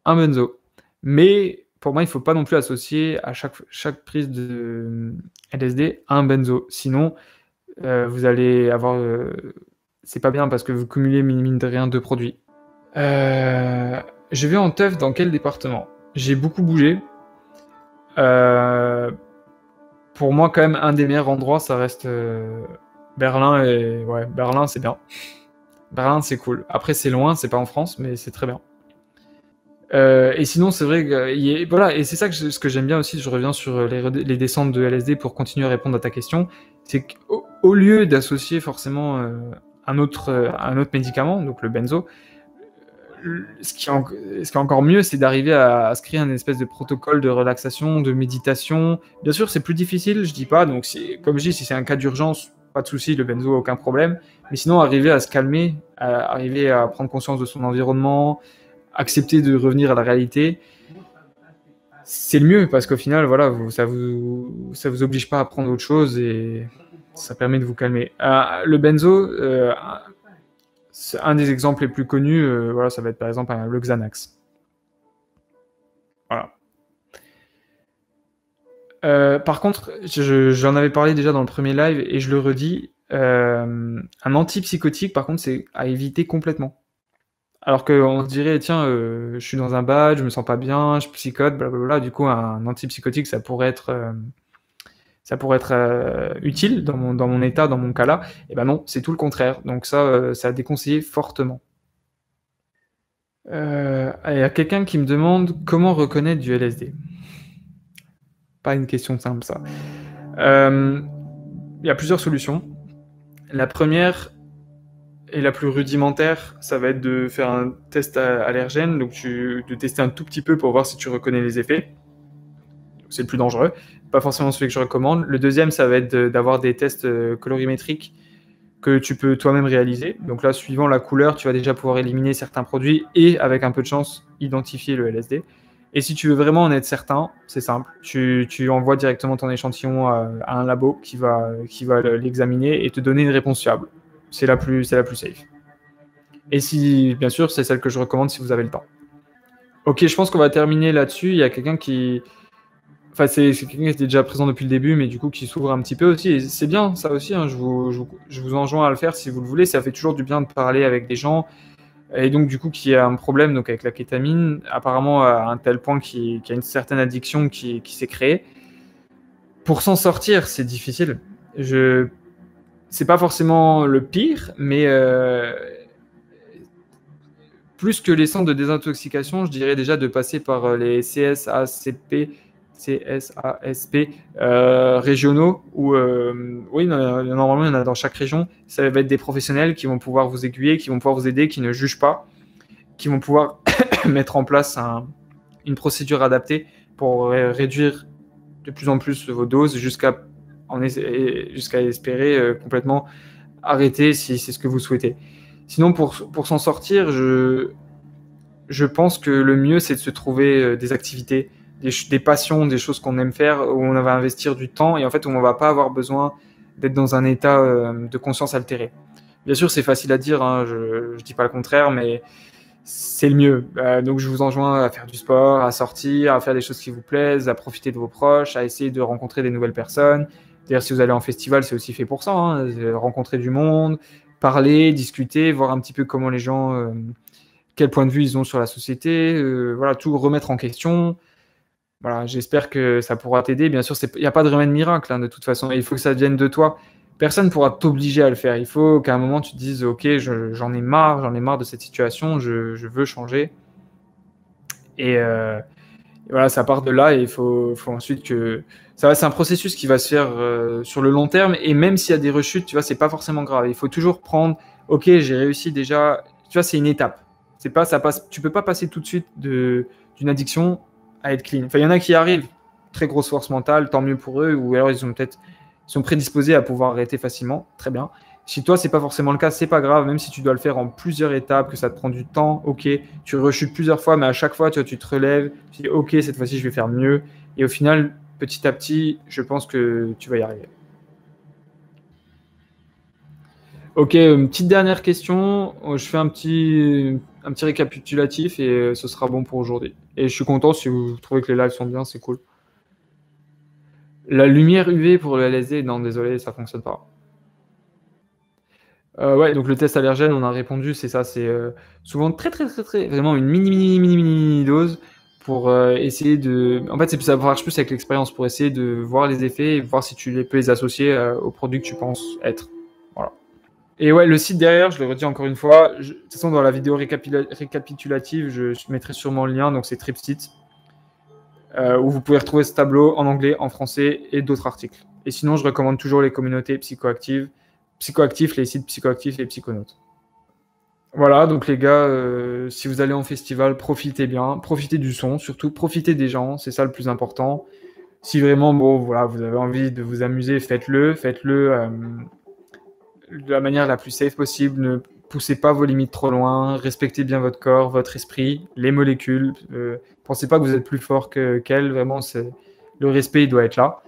un benzo. Mais pour moi, il ne faut pas non plus associer à chaque prise de LSD un benzo. Sinon, vous allez avoir... c'est pas bien parce que vous cumulez mine de rien deux produits. Je vais en teuf dans quel département? J'ai beaucoup bougé. Pour moi, quand même, un des meilleurs endroits, ça reste Berlin. Et ouais, Berlin, c'est bien. Berlin, c'est cool. Après, c'est loin, c'est pas en France, mais c'est très bien. Et sinon, c'est vrai que voilà, et c'est ça ce que j'aime bien aussi. Je reviens sur les descentes de LSD pour continuer à répondre à ta question. C'est qu'au lieu d'associer forcément un autre médicament, donc le benzo, ce qui est encore mieux, c'est d'arriver à se créer un espèce de protocole de relaxation, de méditation. Bien sûr, c'est plus difficile, je dis pas. Donc, comme je dis, si c'est un cas d'urgence, pas de souci, le benzo, aucun problème. Mais sinon, arriver à se calmer, arriver à prendre conscience de son environnement, accepter de revenir à la réalité, c'est le mieux parce qu'au final, voilà, ça vous oblige pas à prendre autre chose et ça permet de vous calmer. Le benzo, un des exemples les plus connus, voilà, ça va être par exemple le Xanax. Voilà. Par contre, j'en avais parlé déjà dans le premier live et je le redis, un antipsychotique, par contre, c'est à éviter complètement. Alors qu'on se dirait, tiens, je suis dans un bad, je me sens pas bien, je psychote, blablabla. Du coup, un antipsychotique, ça pourrait être utile dans mon état, dans mon cas là. Et ben non, c'est tout le contraire. Donc ça a déconseillé fortement. Il y a quelqu'un qui me demande comment reconnaître du LSD. Pas une question simple ça. Il y a plusieurs solutions. La première et la plus rudimentaire, ça va être de faire un test allergène, donc de tester un tout petit peu pour voir si tu reconnais les effets. C'est le plus dangereux, pas forcément celui que je recommande. Le deuxième, ça va être d'avoir des tests colorimétriques que tu peux toi-même réaliser. Donc là, suivant la couleur, tu vas déjà pouvoir éliminer certains produits et, avec un peu de chance, identifier le LSD. Et si tu veux vraiment en être certain, c'est simple. Tu envoies directement ton échantillon à un labo qui va l'examiner et te donner une réponse fiable. C'est la plus safe. Et si, bien sûr, c'est celle que je recommande si vous avez le temps. Ok, je pense qu'on va terminer là-dessus. Il y a quelqu'un qui... Enfin, c'est quelqu'un qui était déjà présent depuis le début, mais du coup qui s'ouvre un petit peu aussi. Et c'est bien, ça aussi. Hein. Je vous enjoins à le faire si vous le voulez. Ça fait toujours du bien de parler avec des gens. Et donc, du coup, qui a un problème donc, avec la kétamine, apparemment à un tel point qu'il y a une certaine addiction qui s'est créée. Pour s'en sortir, c'est difficile. C'est pas forcément le pire, mais plus que les centres de désintoxication, je dirais déjà de passer par les CSASP régionaux, où oui, normalement, il y en a dans chaque région. Ça va être des professionnels qui vont pouvoir vous aiguiller, qui vont pouvoir vous aider, qui ne jugent pas, qui vont pouvoir mettre en place une procédure adaptée pour réduire de plus en plus vos doses jusqu'à espérer complètement arrêter si c'est ce que vous souhaitez. Sinon, pour s'en sortir, je pense que le mieux, c'est de se trouver des activités, des passions, des choses qu'on aime faire, où on va investir du temps et en fait, où on ne va pas avoir besoin d'être dans un état de conscience altéré. Bien sûr, c'est facile à dire, hein, je ne dis pas le contraire, mais c'est le mieux. Donc, je vous enjoins à faire du sport, à sortir, à faire des choses qui vous plaisent, à profiter de vos proches, à essayer de rencontrer des nouvelles personnes. D'ailleurs, si vous allez en festival, c'est aussi fait pour ça, hein, rencontrer du monde, parler, discuter, voir un petit peu comment les gens, quel point de vue ils ont sur la société, voilà, tout remettre en question. Voilà, j'espère que ça pourra t'aider. Bien sûr, il n'y a pas de remède miracle, hein, de toute façon. Il faut que ça vienne de toi. Personne ne pourra t'obliger à le faire. Il faut qu'à un moment, tu te dises, OK, j'en ai marre de cette situation, je veux changer. Et voilà, ça part de là et il faut ensuite que... C'est un processus qui va se faire sur le long terme. Et même s'il y a des rechutes, tu vois, c'est pas forcément grave. Il faut toujours prendre, OK, j'ai réussi déjà. Tu vois, c'est une étape. Tu peux pas passer tout de suite d'une addiction à être clean. Enfin, il y en a qui arrivent, très grosse force mentale, tant mieux pour eux, ou alors ils sont prédisposés à pouvoir arrêter facilement, très bien. Si toi, c'est pas forcément le cas, c'est pas grave, même si tu dois le faire en plusieurs étapes, que ça te prend du temps, ok, tu rechutes plusieurs fois, mais à chaque fois, tu te relèves, tu dis, ok, cette fois-ci, je vais faire mieux. Et au final, petit à petit, je pense que tu vas y arriver. Ok, petite dernière question. Je fais un petit récapitulatif et ce sera bon pour aujourd'hui. Et je suis content si vous trouvez que les lives sont bien, c'est cool. La lumière UV pour le LSD, non, désolé, ça fonctionne pas. Ouais, donc le test allergène, on a répondu, c'est ça, c'est souvent très, très, très, très, vraiment une mini dose pour essayer de. En fait, ça marche plus avec l'expérience pour essayer de voir les effets et voir si tu peux les associer au produit que tu penses être. Voilà. Et ouais, le site derrière, je le redis encore une fois, de toute façon, dans la vidéo récapitulative, je mettrai sûrement le lien, donc c'est Tripsite, où vous pouvez retrouver ce tableau en anglais, en français et d'autres articles. Et sinon, je recommande toujours les communautés psychoactifs, les sites psychoactifs et psychonautes. Voilà, donc les gars, si vous allez en festival, profitez bien, profitez du son, surtout profitez des gens, c'est ça le plus important. Si vraiment, bon, voilà, vous avez envie de vous amuser, faites-le de la manière la plus safe possible. Ne poussez pas vos limites trop loin. Respectez bien votre corps, votre esprit, les molécules. Pensez pas que vous êtes plus fort qu'elles. Vraiment, le respect, il doit être là.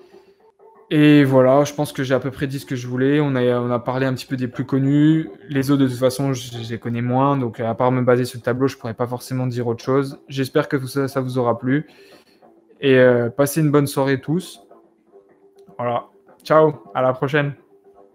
Et voilà, je pense que j'ai à peu près dit ce que je voulais. On a parlé un petit peu des plus connus. Les autres, de toute façon, je les connais moins. Donc, à part me baser sur le tableau, je pourrais pas forcément dire autre chose. J'espère que ça vous aura plu. Et passez une bonne soirée tous. Voilà. Ciao, à la prochaine.